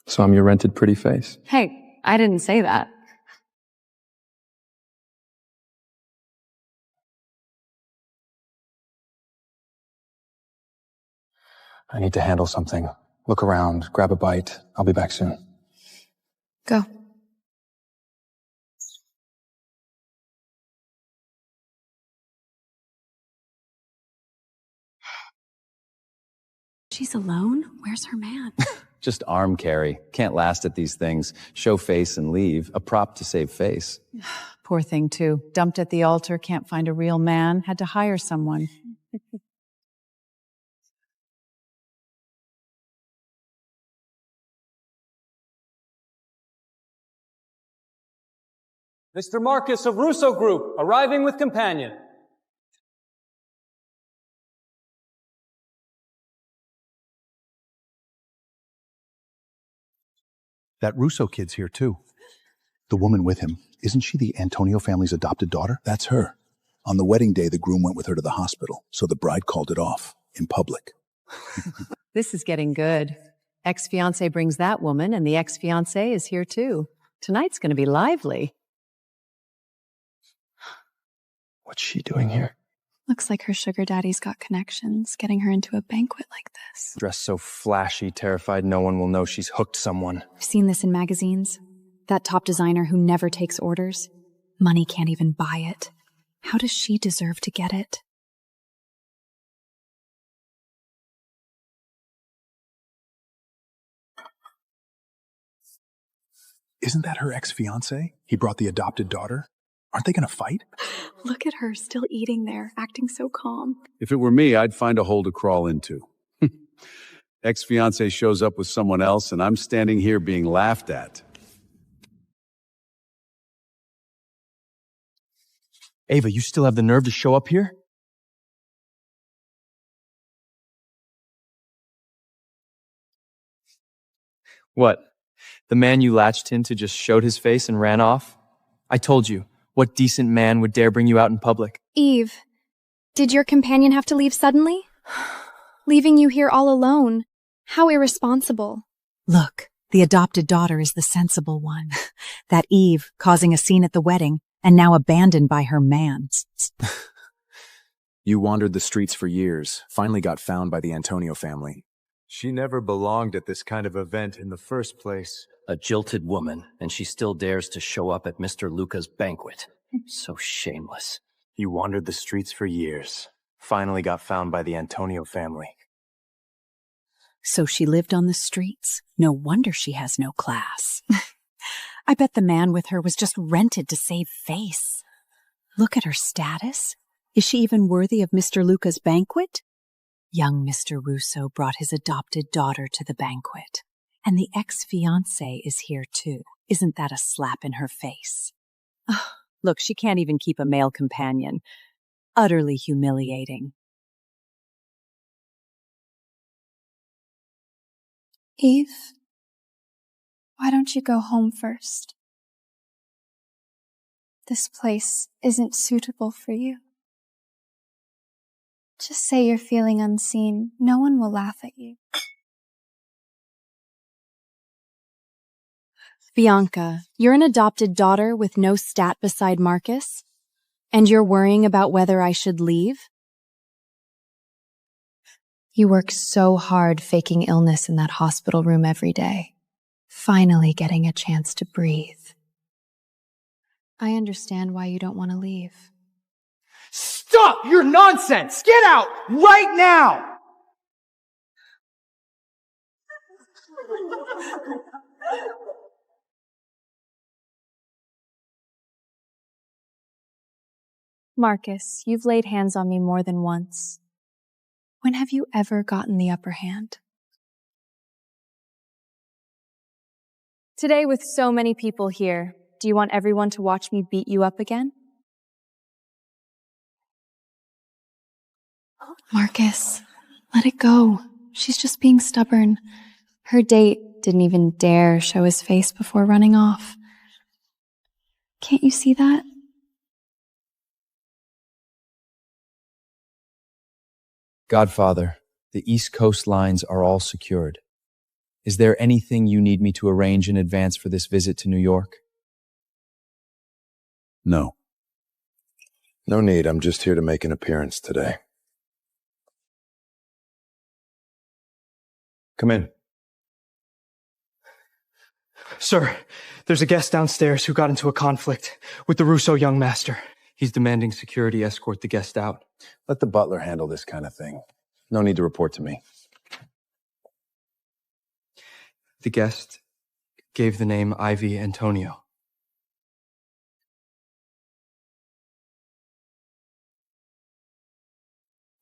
So I'm your rented pretty face. Hey, I didn't say that. I need to handle something. Look around, grab a bite. I'll be back soon. Go. She's alone? Where's her man? Just arm carry. Can't last at these things. Show face and leave. A prop to save face. Poor thing, too. Dumped at the altar, can't find a real man, had to hire someone. Mr. Marcus of Russo Group, arriving with companion. That Russo kid's here, too. The woman with him, isn't she the Antonio family's adopted daughter? That's her. On the wedding day, the groom went with her to the hospital, so the bride called it off, in public. This is getting good. Ex-fiancé brings that woman, and the ex-fiancé is here, too. Tonight's going to be lively. What's she doing here? Looks like her sugar daddy's got connections, getting her into a banquet like this. Dressed so flashy, terrified no one will know she's hooked someone. I've seen this in magazines. That top designer who never takes orders. Money can't even buy it. How does she deserve to get it? Isn't that her ex-fiancé? He brought the adopted daughter? Aren't they going to fight? Look at her, still eating there, acting so calm. If it were me, I'd find a hole to crawl into. Ex-fiancé shows up with someone else, and I'm standing here being laughed at. Ava, you still have the nerve to show up here? What? The man you latched into just showed his face and ran off? I told you, what decent man would dare bring you out in public? Eve, did your companion have to leave suddenly? Leaving you here all alone. How irresponsible. Look, the adopted daughter is the sensible one. That Eve, causing a scene at the wedding, and now abandoned by her man. You wandered the streets for years, finally got found by the Antonio family. She never belonged at this kind of event in the first place. A jilted woman, and she still dares to show up at Mr. Luca's banquet. So shameless. You wandered the streets for years, finally got found by the Antonio family. So she lived on the streets. No wonder she has no class. I bet the man with her was just rented to save face. Look at her status. Is she even worthy of Mr. Luca's banquet? Young Mr. Russo brought his adopted daughter to the banquet. And the ex-fiancé is here too. Isn't that a slap in her face? Oh, look, she can't even keep a male companion. Utterly humiliating. Eve, why don't you go home first? This place isn't suitable for you. Just say you're feeling unseen. No one will laugh at you. Bianca, you're an adopted daughter with no stat beside Marcus? And you're worrying about whether I should leave? You work so hard faking illness in that hospital room every day, finally getting a chance to breathe. I understand why you don't want to leave. Stop your nonsense! Get out right now! Marcus, you've laid hands on me more than once. When have you ever gotten the upper hand? Today, with so many people here, do you want everyone to watch me beat you up again? Marcus, let it go. She's just being stubborn. Her date didn't even dare show his face before running off. Can't you see that? Godfather, the East Coast lines are all secured. Is there anything you need me to arrange in advance for this visit to New York? No. No need. I'm just here to make an appearance today. Come in. Sir, there's a guest downstairs who got into a conflict with the Russo young master. He's demanding security escort the guest out. Let the butler handle this kind of thing. No need to report to me. The guest gave the name Ivy Antonio.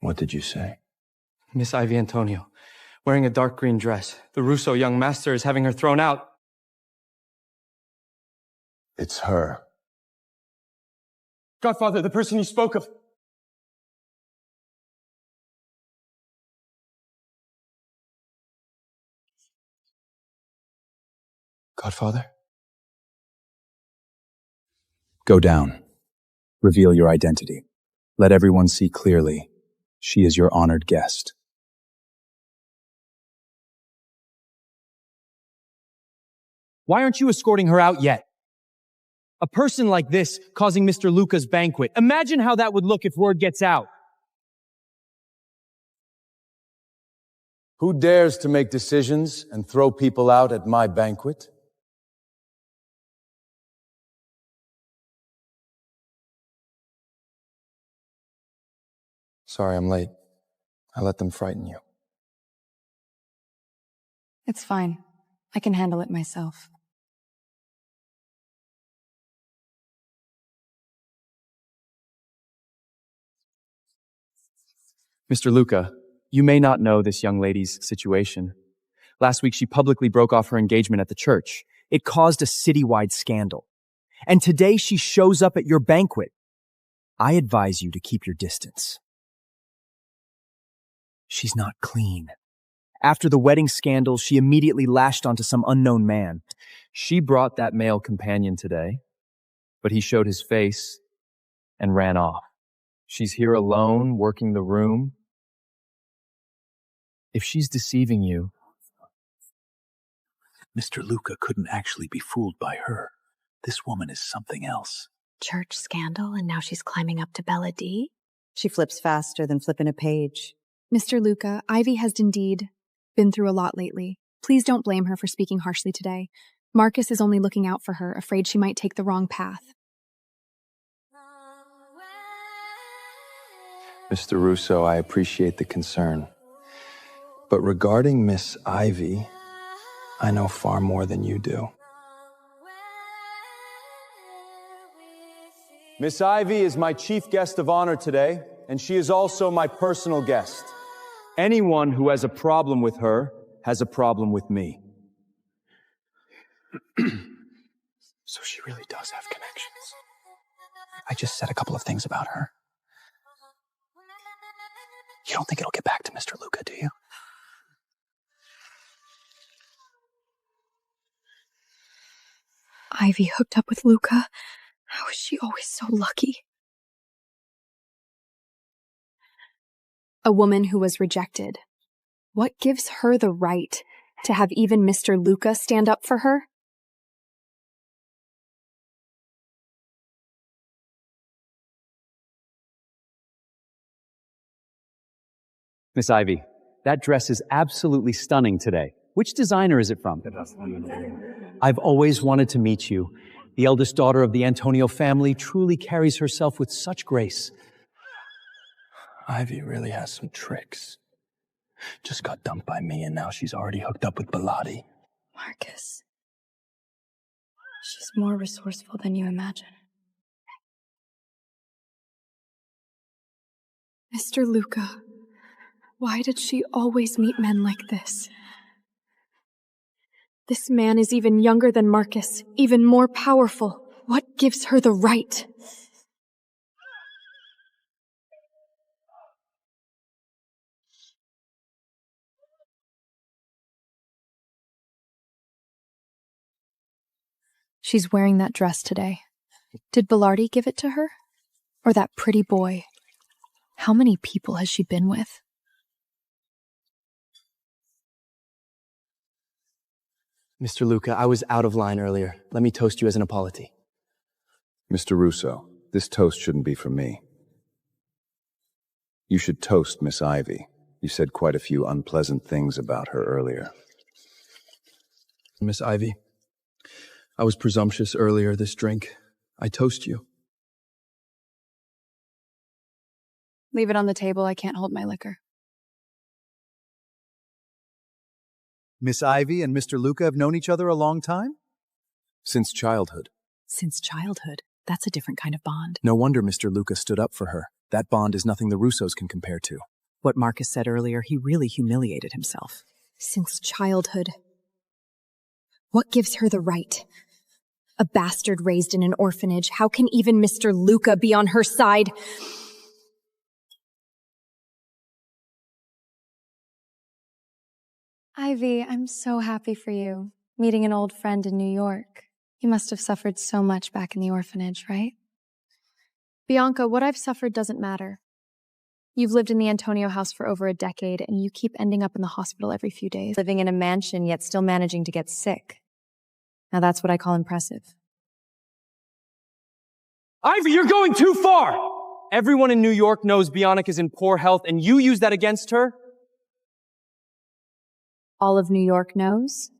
What did you say? Miss Ivy Antonio, wearing a dark green dress. The Russo young master is having her thrown out. It's her. Godfather, the person you spoke of. Godfather? Go down. Reveal your identity. Let everyone see clearly. She is your honored guest. Why aren't you escorting her out yet? A person like this causing Mr. Luca's banquet. Imagine how that would look if word gets out. Who dares to make decisions and throw people out at my banquet? Sorry, I'm late. I let them frighten you. It's fine. I can handle it myself. Mr. Luca, you may not know this young lady's situation. Last week, she publicly broke off her engagement at the church. It caused a citywide scandal. And today, she shows up at your banquet. I advise you to keep your distance. She's not clean. After the wedding scandal, she immediately lashed onto some unknown man. She brought that male companion today, but he showed his face and ran off. She's here alone, working the room. If she's deceiving you... Mr. Luca couldn't actually be fooled by her. This woman is something else. Church scandal, and now she's climbing up to Bella D? She flips faster than flipping a page. Mr. Luca, Ivy has indeed been through a lot lately. Please don't blame her for speaking harshly today. Marcus is only looking out for her, afraid she might take the wrong path. Mr. Russo, I appreciate the concern. But regarding Miss Ivy, I know far more than you do. Miss Ivy is my chief guest of honor today, and she is also my personal guest. Anyone who has a problem with her has a problem with me. So she really does have connections. I just said a couple of things about her. You don't think it'll get back to Mr. Luca, do you? Ivy hooked up with Luca. How is she always so lucky? A woman who was rejected. What gives her the right to have even Mr. Luca stand up for her? Miss Ivy, that dress is absolutely stunning today. Which designer is it from? I've always wanted to meet you. The eldest daughter of the Antonio family truly carries herself with such grace. Ivy really has some tricks. Just got dumped by me and now she's already hooked up with Bilotti. Marcus. She's more resourceful than you imagine. Mr. Luca, why did she always meet men like this? This man is even younger than Marcus, even more powerful. What gives her the right? She's wearing that dress today. Did Bilardi give it to her? Or that pretty boy? How many people has she been with? Mr. Luca, I was out of line earlier. Let me toast you as an apology. Mr. Russo, this toast shouldn't be for me. You should toast Miss Ivy. You said quite a few unpleasant things about her earlier. Miss Ivy, I was presumptuous earlier this drink. I toast you. Leave it on the table. I can't hold my liquor. Miss Ivy and Mr. Luca have known each other a long time? Since childhood. Since childhood. That's a different kind of bond. No wonder Mr. Luca stood up for her. That bond is nothing the Russos can compare to. What Marcus said earlier, he really humiliated himself. Since childhood. What gives her the right? A bastard raised in an orphanage. How can even Mr. Luca be on her side? Ivy, I'm so happy for you. Meeting an old friend in New York. You must have suffered so much back in the orphanage, right? Bianca, what I've suffered doesn't matter. You've lived in the Antonio house for over a decade, and you keep ending up in the hospital every few days. Living in a mansion, yet still managing to get sick. Now that's what I call impressive. Ivy, you're going too far! Everyone in New York knows Bionic in poor health, and you use that against her? All of New York knows?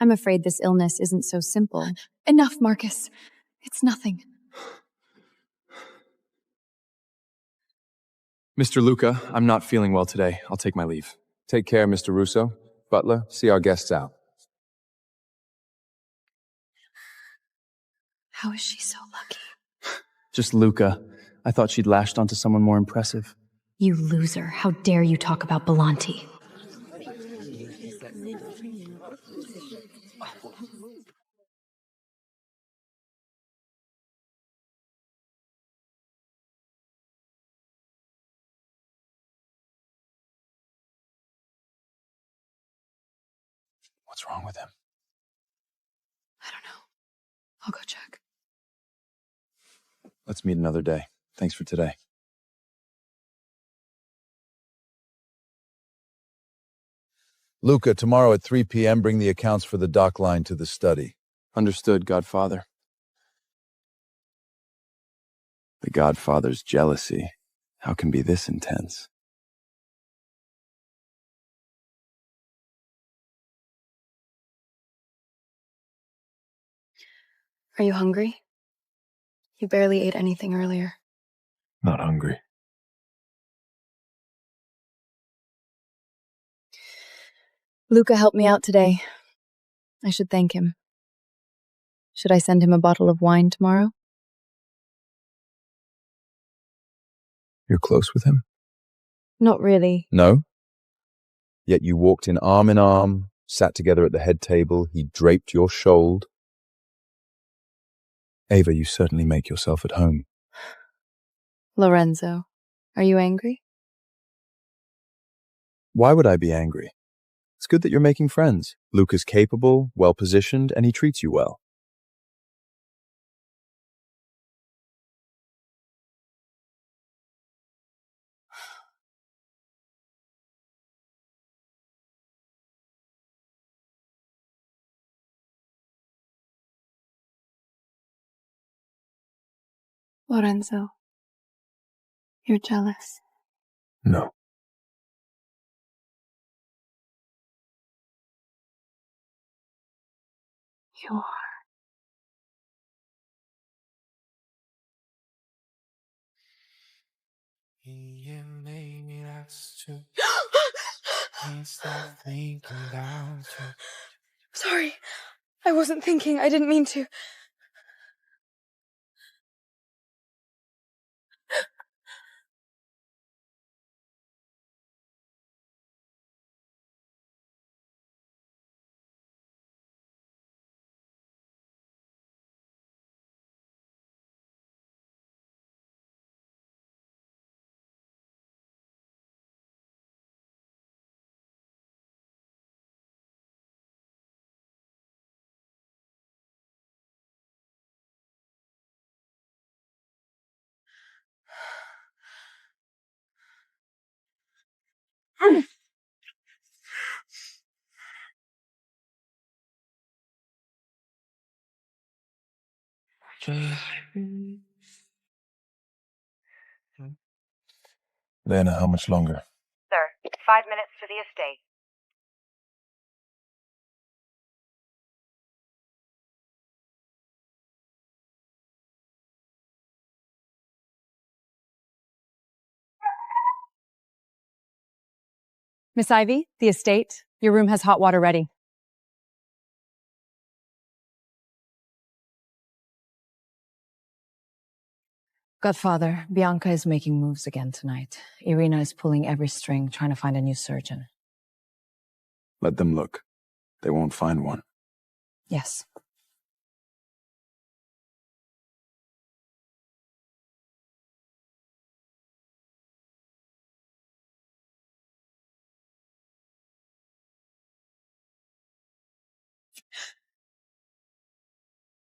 I'm afraid this illness isn't so simple. Enough, Marcus. It's nothing. Mr. Luca, I'm not feeling well today. I'll take my leave. Take care, Mr. Russo. Butler, see our guests out. How is she so lucky? Just Luca. I thought she'd lashed onto someone more impressive. You loser. How dare you talk about Belanti? What's wrong with him? I don't know. I'll go check. Let's meet another day. Thanks for today. Luca, tomorrow at 3 p.m., bring the accounts for the dock line to the study. Understood, Godfather. The Godfather's jealousy. How can be this intense? Are you hungry? You barely ate anything earlier. Not hungry. Luca helped me out today. I should thank him. Should I send him a bottle of wine tomorrow? You're close with him? Not really. No? Yet you walked in arm, sat together at the head table, he draped your shoulder. Ava, you certainly make yourself at home. Lorenzo, are you angry? Why would I be angry? It's good that you're making friends. Luke is capable, well-positioned, and he treats you well. Lorenzo, you're jealous. No. You are. Sorry. I wasn't thinking. I didn't mean to. Lena, how much longer? Sir, 5 minutes to the estate. Miss Ivy, the estate. Your room has hot water ready. Godfather, Bianca is making moves again tonight. Irina is pulling every string, trying to find a new surgeon. Let them look. They won't find one. Yes.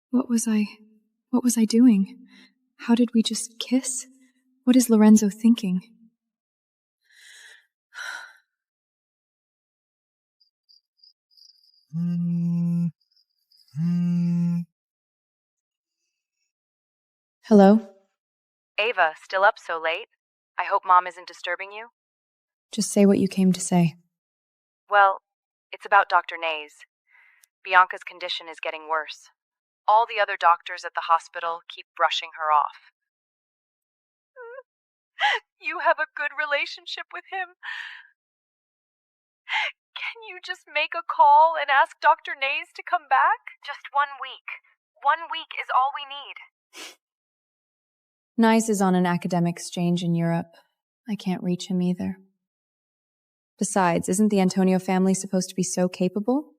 What was I doing? How did we just kiss? What is Lorenzo thinking? Hello? Ava, still up so late? I hope Mom isn't disturbing you? Just say what you came to say. Well, it's about Dr. Nays. Bianca's condition is getting worse. All the other doctors at the hospital keep brushing her off. You have a good relationship with him. Can you just make a call and ask Dr. Nays to come back? Just 1 week. 1 week is all we need. Nice is on an academic exchange in Europe. I can't reach him either. Besides, isn't the Antonio family supposed to be so capable?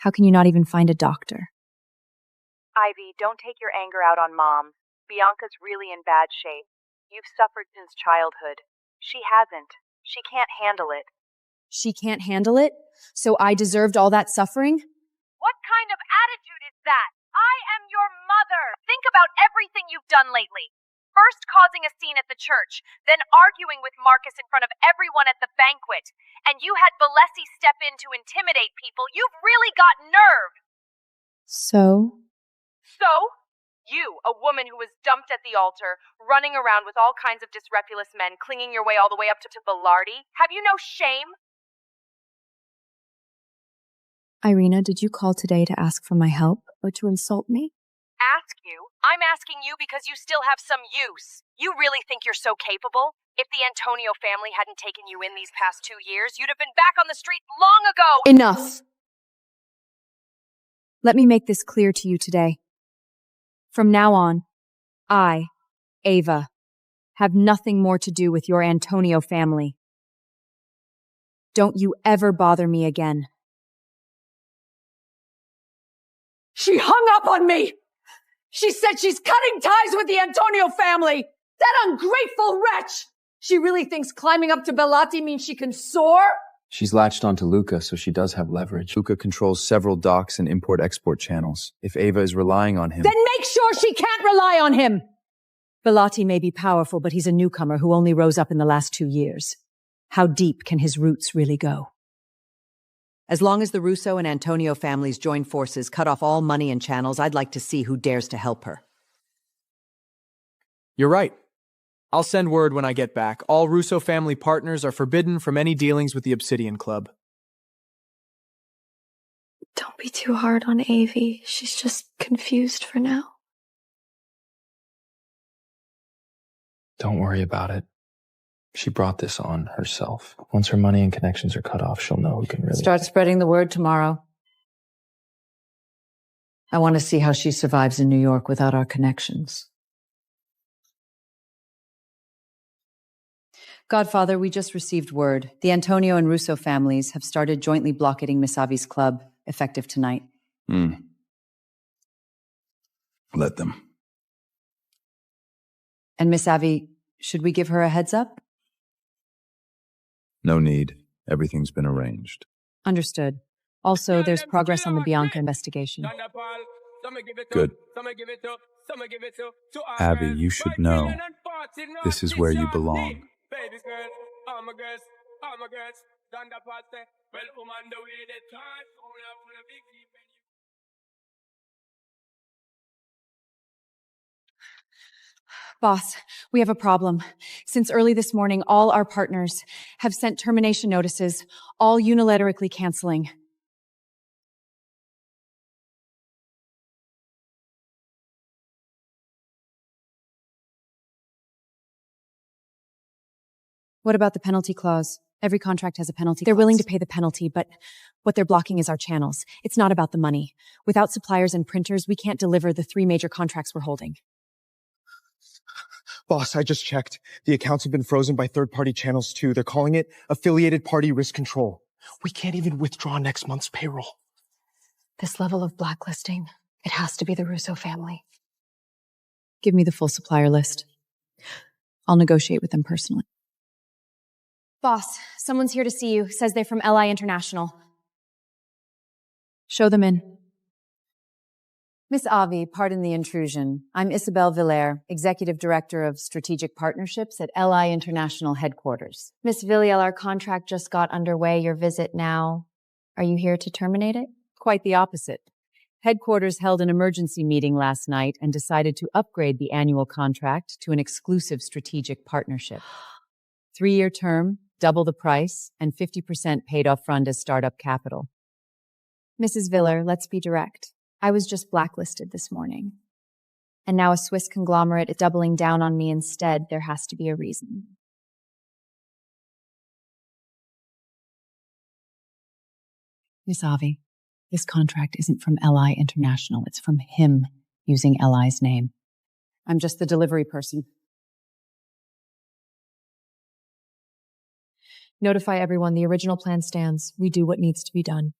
How can you not even find a doctor? Ivy, don't take your anger out on Mom. Bianca's really in bad shape. You've suffered since childhood. She hasn't. She can't handle it. She can't handle it? So I deserved all that suffering? What kind of attitude is that? I am your mother. Think about everything you've done lately. First causing a scene at the church, then arguing with Marcus in front of everyone at the banquet. And you had Valesi step in to intimidate people. You've really got nerve. So? So? You, a woman who was dumped at the altar, running around with all kinds of disrepulous men, clinging your way all the way up to Velarde. Have you no shame? Irina, did you call today to ask for my help or to insult me? Ask you? I'm asking you because you still have some use. You really think you're so capable? If the Antonio family hadn't taken you in these past 2 years, you'd have been back on the street long ago. Enough! Let me make this clear to you today. From now on, I, Ava, have nothing more to do with your Antonio family. Don't you ever bother me again. She hung up on me! She said she's cutting ties with the Antonio family! That ungrateful wretch! She really thinks climbing up to Bellotti means she can soar? She's latched onto Luca, so she does have leverage. Luca controls several docks and import-export channels. If Ava is relying on him... Then make sure she can't rely on him! Bellotti may be powerful, but he's a newcomer who only rose up in the last 2 years. How deep can his roots really go? As long as the Russo and Antonio families join forces, cut off all money and channels, I'd like to see who dares to help her. You're right. I'll send word when I get back. All Russo family partners are forbidden from any dealings with the Obsidian Club. Don't be too hard on Avi. She's just confused for now. Don't worry about it. She brought this on herself. Once her money and connections are cut off, she'll know who can really... Start spreading the word tomorrow. I want to see how she survives in New York without our connections. Godfather, we just received word. The Antonio and Russo families have started jointly blockading Miss Avi's club, effective tonight. Let them. And Miss Avi, should we give her a heads up? No need. Everything's been arranged. Understood. Also, there's progress on the Bianca investigation. Good. Abby, you should know. This is where you belong. Boss, we have a problem. Since early this morning, all our partners have sent termination notices, all unilaterally canceling. What about the penalty clause? Every contract has a penalty clause. They're willing to pay the penalty, but what they're blocking is our channels. It's not about the money. Without suppliers and printers, we can't deliver the 3 major contracts we're holding. Boss, I just checked. The accounts have been frozen by third-party channels too. They're calling it affiliated party risk control. We can't even withdraw next month's payroll. This level of blacklisting, it has to be the Russo family. Give me the full supplier list. I'll negotiate with them personally. Boss, someone's here to see you. Says they're from LI International. Show them in. Miss Avi, pardon the intrusion. I'm Isabel Villar, Executive Director of Strategic Partnerships at LI International Headquarters. Miss Villiel, our contract just got underway. Your visit now. Are you here to terminate it? Quite the opposite. Headquarters held an emergency meeting last night and decided to upgrade the annual contract to an exclusive strategic partnership. 3-year term, double the price, and 50% paid upfront as startup capital. Mrs. Villar, let's be direct. I was just blacklisted this morning. And now a Swiss conglomerate is doubling down on me instead. There has to be a reason. Miss Avi, this contract isn't from LI International. It's from him using LI's name. I'm just the delivery person. Notify everyone the original plan stands. We do what needs to be done.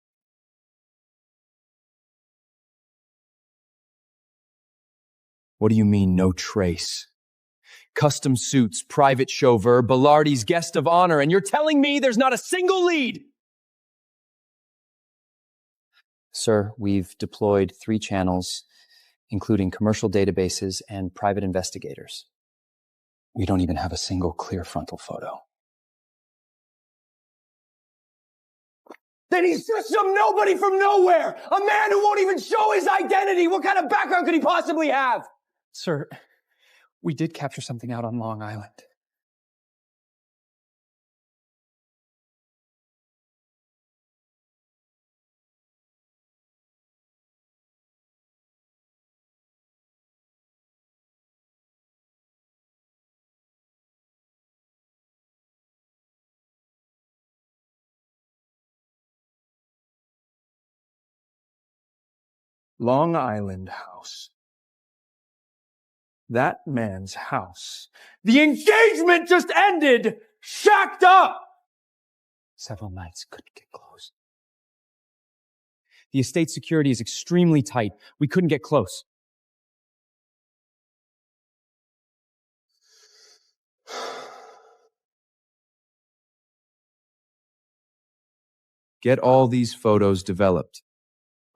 What do you mean, no trace? Custom suits, private chauffeur, Bellardi's guest of honor, and you're telling me there's not a single lead? Sir, we've deployed 3 channels, including commercial databases and private investigators. We don't even have a single clear frontal photo. Then he's just some nobody from nowhere! A man who won't even show his identity! What kind of background could he possibly have? Sir, we did capture something out on Long Island. Long Island House. That man's house. The engagement just ended! Shacked up! Several nights couldn't get close. The estate security is extremely tight. We couldn't get close. Get all these photos developed.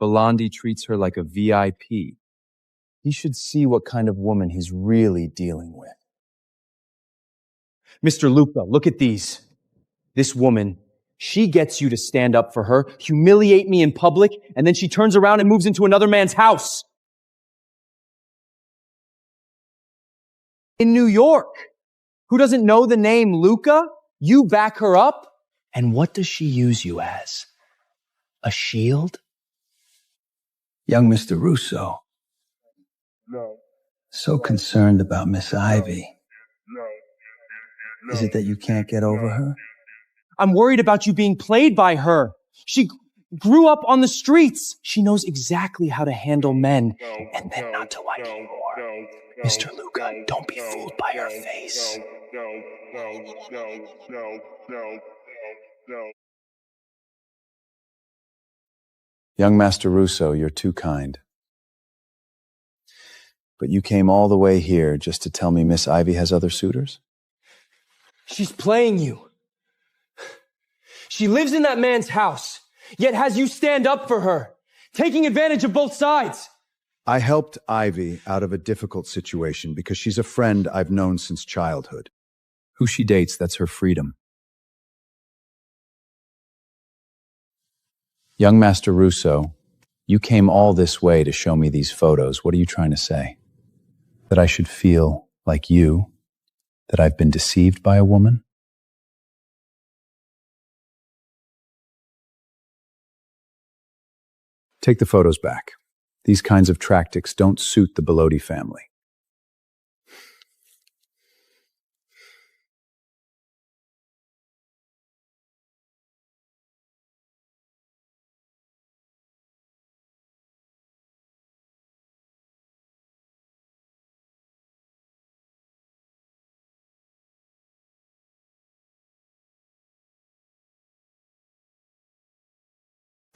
Belandi treats her like a VIP. He should see what kind of woman he's really dealing with. Mr. Luca, look at these. This woman, she gets you to stand up for her, humiliate me in public, and then she turns around and moves into another man's house. In New York. Who doesn't know the name Luca? You back her up? And what does she use you as? A shield? Young Mr. Russo. So concerned about Miss Ivy. Is it that you can't get over her? I'm worried about you being played by her. She grew up on the streets. She knows exactly how to handle men. And then not to like you more. Mr. Luca, don't be fooled by her face. Young Master Russo, you're too kind. But you came all the way here just to tell me Miss Ivy has other suitors? She's playing you. She lives in that man's house, yet has you stand up for her, taking advantage of both sides. I helped Ivy out of a difficult situation because she's a friend I've known since childhood. Who she dates, that's her freedom. Young Master Russo, you came all this way to show me these photos. What are you trying to say? That I should feel like you? That I've been deceived by a woman? Take the photos back. These kinds of tactics don't suit the Bellotti family.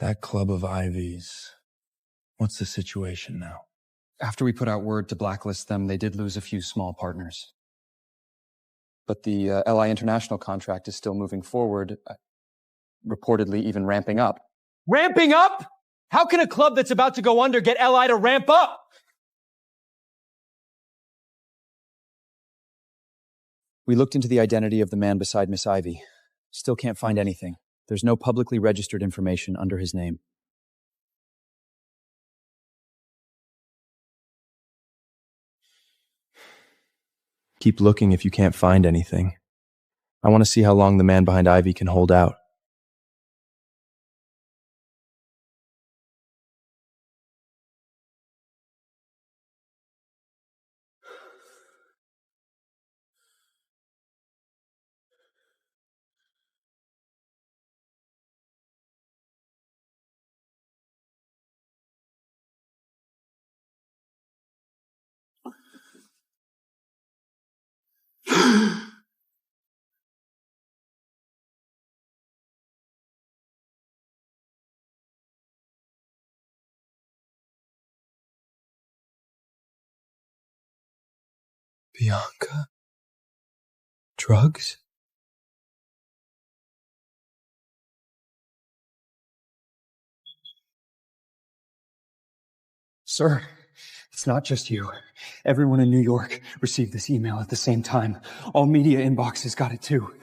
That club of Ivies. What's the situation now? After we put out word to blacklist them, they did lose a few small partners. But the LI International contract is still moving forward, reportedly even ramping up. Ramping up? How can a club that's about to go under get LI to ramp up? We looked into the identity of the man beside Miss Ivy. Still can't find anything. There's no publicly registered information under his name. Keep looking if you can't find anything. I want to see how long the man behind Ivy can hold out. Bianca? Drugs? Sir, it's not just you. Everyone in New York received this email at the same time. All media inboxes got it too.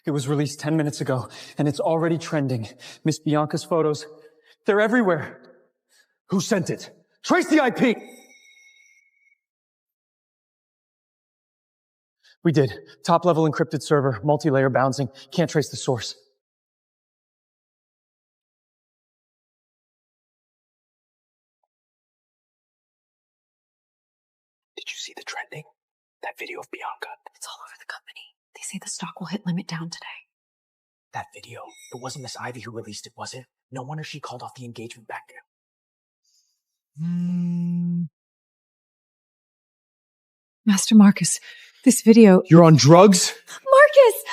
It was released 10 minutes ago, and it's already trending. Miss Bianca's photos, they're everywhere. Who sent it? Trace the IP! We did. Top-level encrypted server, multi-layer bouncing. Can't trace the source. Did you see the trending? That video of Bianca. It's all over the company. They say the stock will hit limit down today. That video. It wasn't Miss Ivy who released it, was it? No wonder she called off the engagement back there. Master Marcus, this video... You're on drugs? Marcus!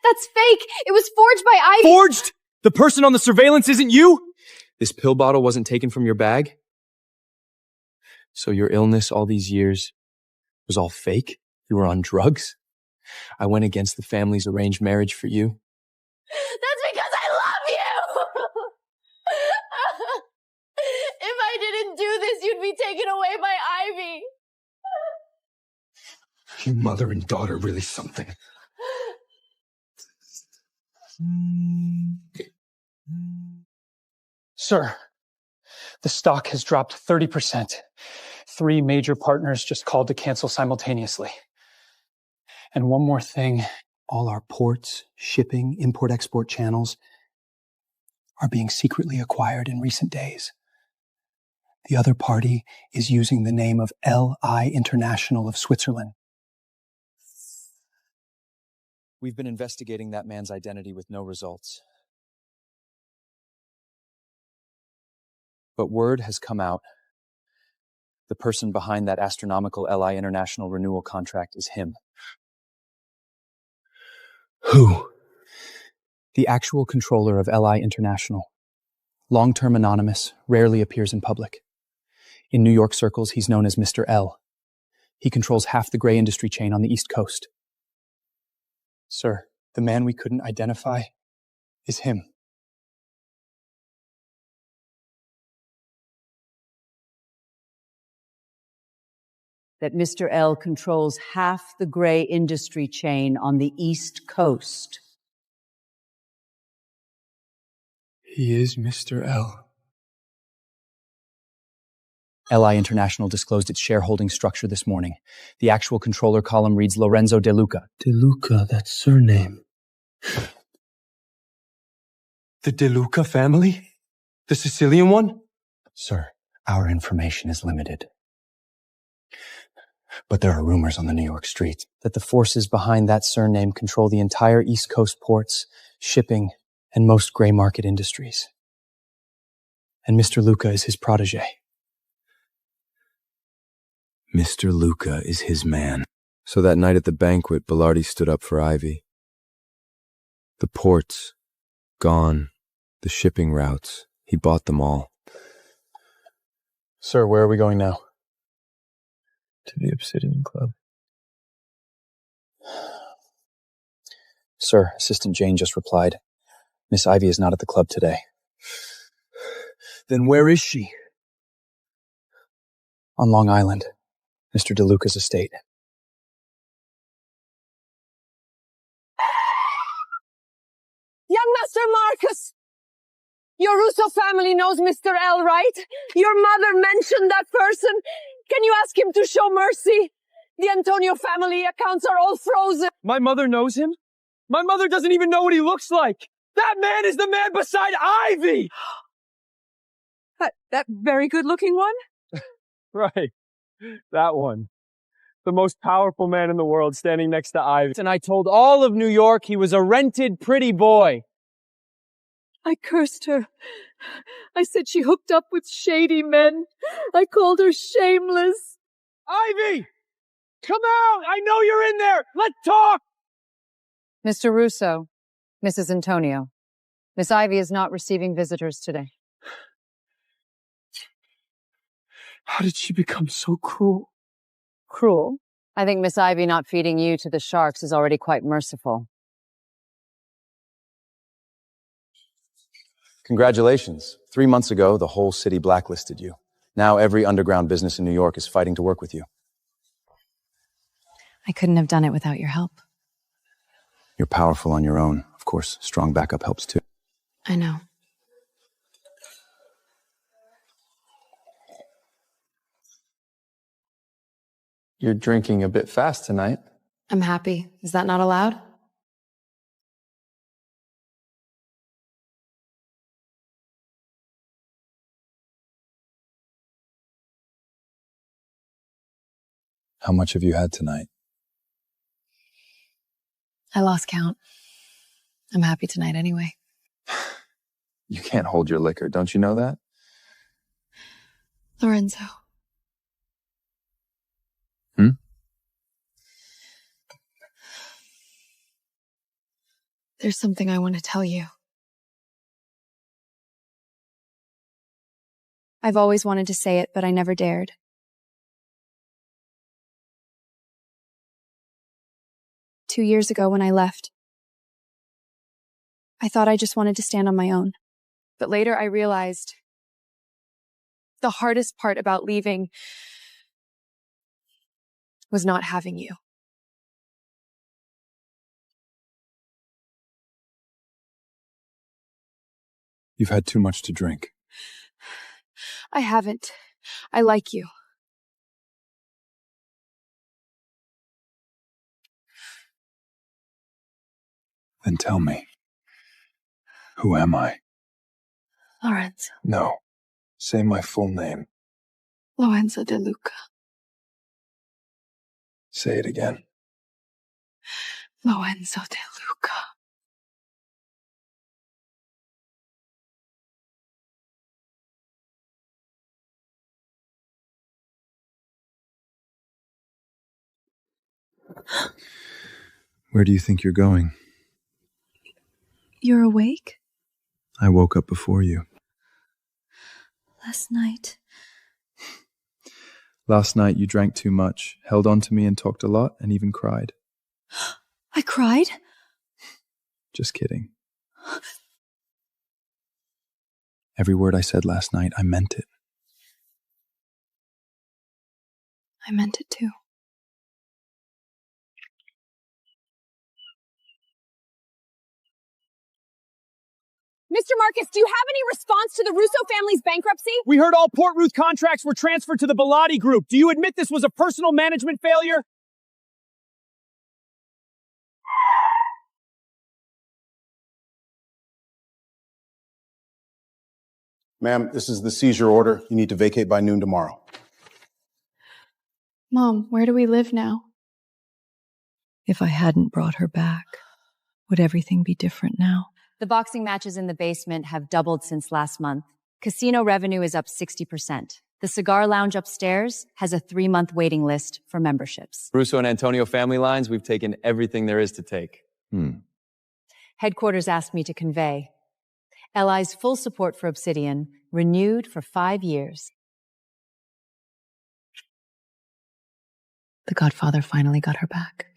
That's fake! It was forged by Ivy! Forged? The person on the surveillance isn't you? This pill bottle wasn't taken from your bag? So your illness all these years was all fake? You were on drugs? I went against the family's arranged marriage for you? That's because I love you! If I didn't do this, you'd be taken away by Ivy! You mother and daughter really something. Sir, the stock has dropped 30%. 3 major partners just called to cancel simultaneously. And one more thing, all our ports, shipping, import-export channels are being secretly acquired in recent days. The other party is using the name of L.I. International of Switzerland. We've been investigating that man's identity with no results. But word has come out. The person behind that astronomical LI International renewal contract is him. Who? The actual controller of LI International. Long-term anonymous, rarely appears in public. In New York circles, he's known as Mr. L. He controls half the gray industry chain on the East Coast. Sir, the man we couldn't identify is him. That Mr. L controls half the gray industry chain on the East Coast. He is Mr. L. LI International disclosed its shareholding structure this morning. The actual controller column reads Lorenzo De Luca. De Luca, that surname. The De Luca family? The Sicilian one? Sir, our information is limited. But there are rumors on the New York streets that the forces behind that surname control the entire East Coast ports, shipping, and most gray market industries. And Mr. Luca is his protege. Mr. Luca is his man. So that night at the banquet, Bilardi stood up for Ivy. The ports, gone. The shipping routes, he bought them all. Sir, where are we going now? To the Obsidian Club. Sir, Assistant Jane just replied. Miss Ivy is not at the club today. Then where is she? On Long Island, Mr. De Luca's estate. Young Master Marcus! Your Russo family knows Mr. L, right? Your mother mentioned that person. Can you ask him to show mercy? The Antonio family accounts are all frozen. My mother knows him? My mother doesn't even know what he looks like. That man is the man beside Ivy! That very good-looking one? Right. That one. The most powerful man in the world standing next to Ivy. And I told all of New York he was a rented pretty boy. I cursed her. I said she hooked up with shady men. I called her shameless. Ivy! Come out! I know you're in there! Let's talk! Mr. Russo, Mrs. Antonio, Miss Ivy is not receiving visitors today. How did she become so cruel? Cruel? I think Miss Ivy not feeding you to the sharks is already quite merciful. Congratulations. 3 months ago, the whole city blacklisted you. Now every underground business in New York is fighting to work with you. I couldn't have done it without your help. You're powerful on your own. Of course, strong backup helps too. I know. You're drinking a bit fast tonight. I'm happy. Is that not allowed? How much have you had tonight? I lost count. I'm happy tonight anyway. You can't hold your liquor, don't you know that? Lorenzo. There's something I want to tell you. I've always wanted to say it, but I never dared. Two years ago when I left, I thought I just wanted to stand on my own. But later I realized the hardest part about leaving was not having you. You've had too much to drink. I haven't. I like you. Then tell me, who am I? Lorenzo. No. Say my full name. Lorenzo De Luca. Say it again. Lorenzo De Luca. Where do you think you're going? You're awake? I woke up before you. Last night. Last night you drank too much, held on to me and talked a lot, and even cried. I cried? Just kidding. Every word I said last night, I meant it. I meant it too. Mr. Marcus, do you have any response to the Russo family's bankruptcy? We heard all Port Ruth contracts were transferred to the Bellotti Group. Do you admit this was a personal management failure? Ma'am, this is the seizure order. You need to vacate by noon tomorrow. Mom, where do we live now? If I hadn't brought her back, would everything be different now? The boxing matches in the basement have doubled since last month. Casino revenue is up 60%. The cigar lounge upstairs has a 3-month waiting list for memberships. Russo and Antonio family lines, we've taken everything there is to take. Headquarters asked me to convey LI's full support for Obsidian, renewed for 5 years. The Godfather finally got her back.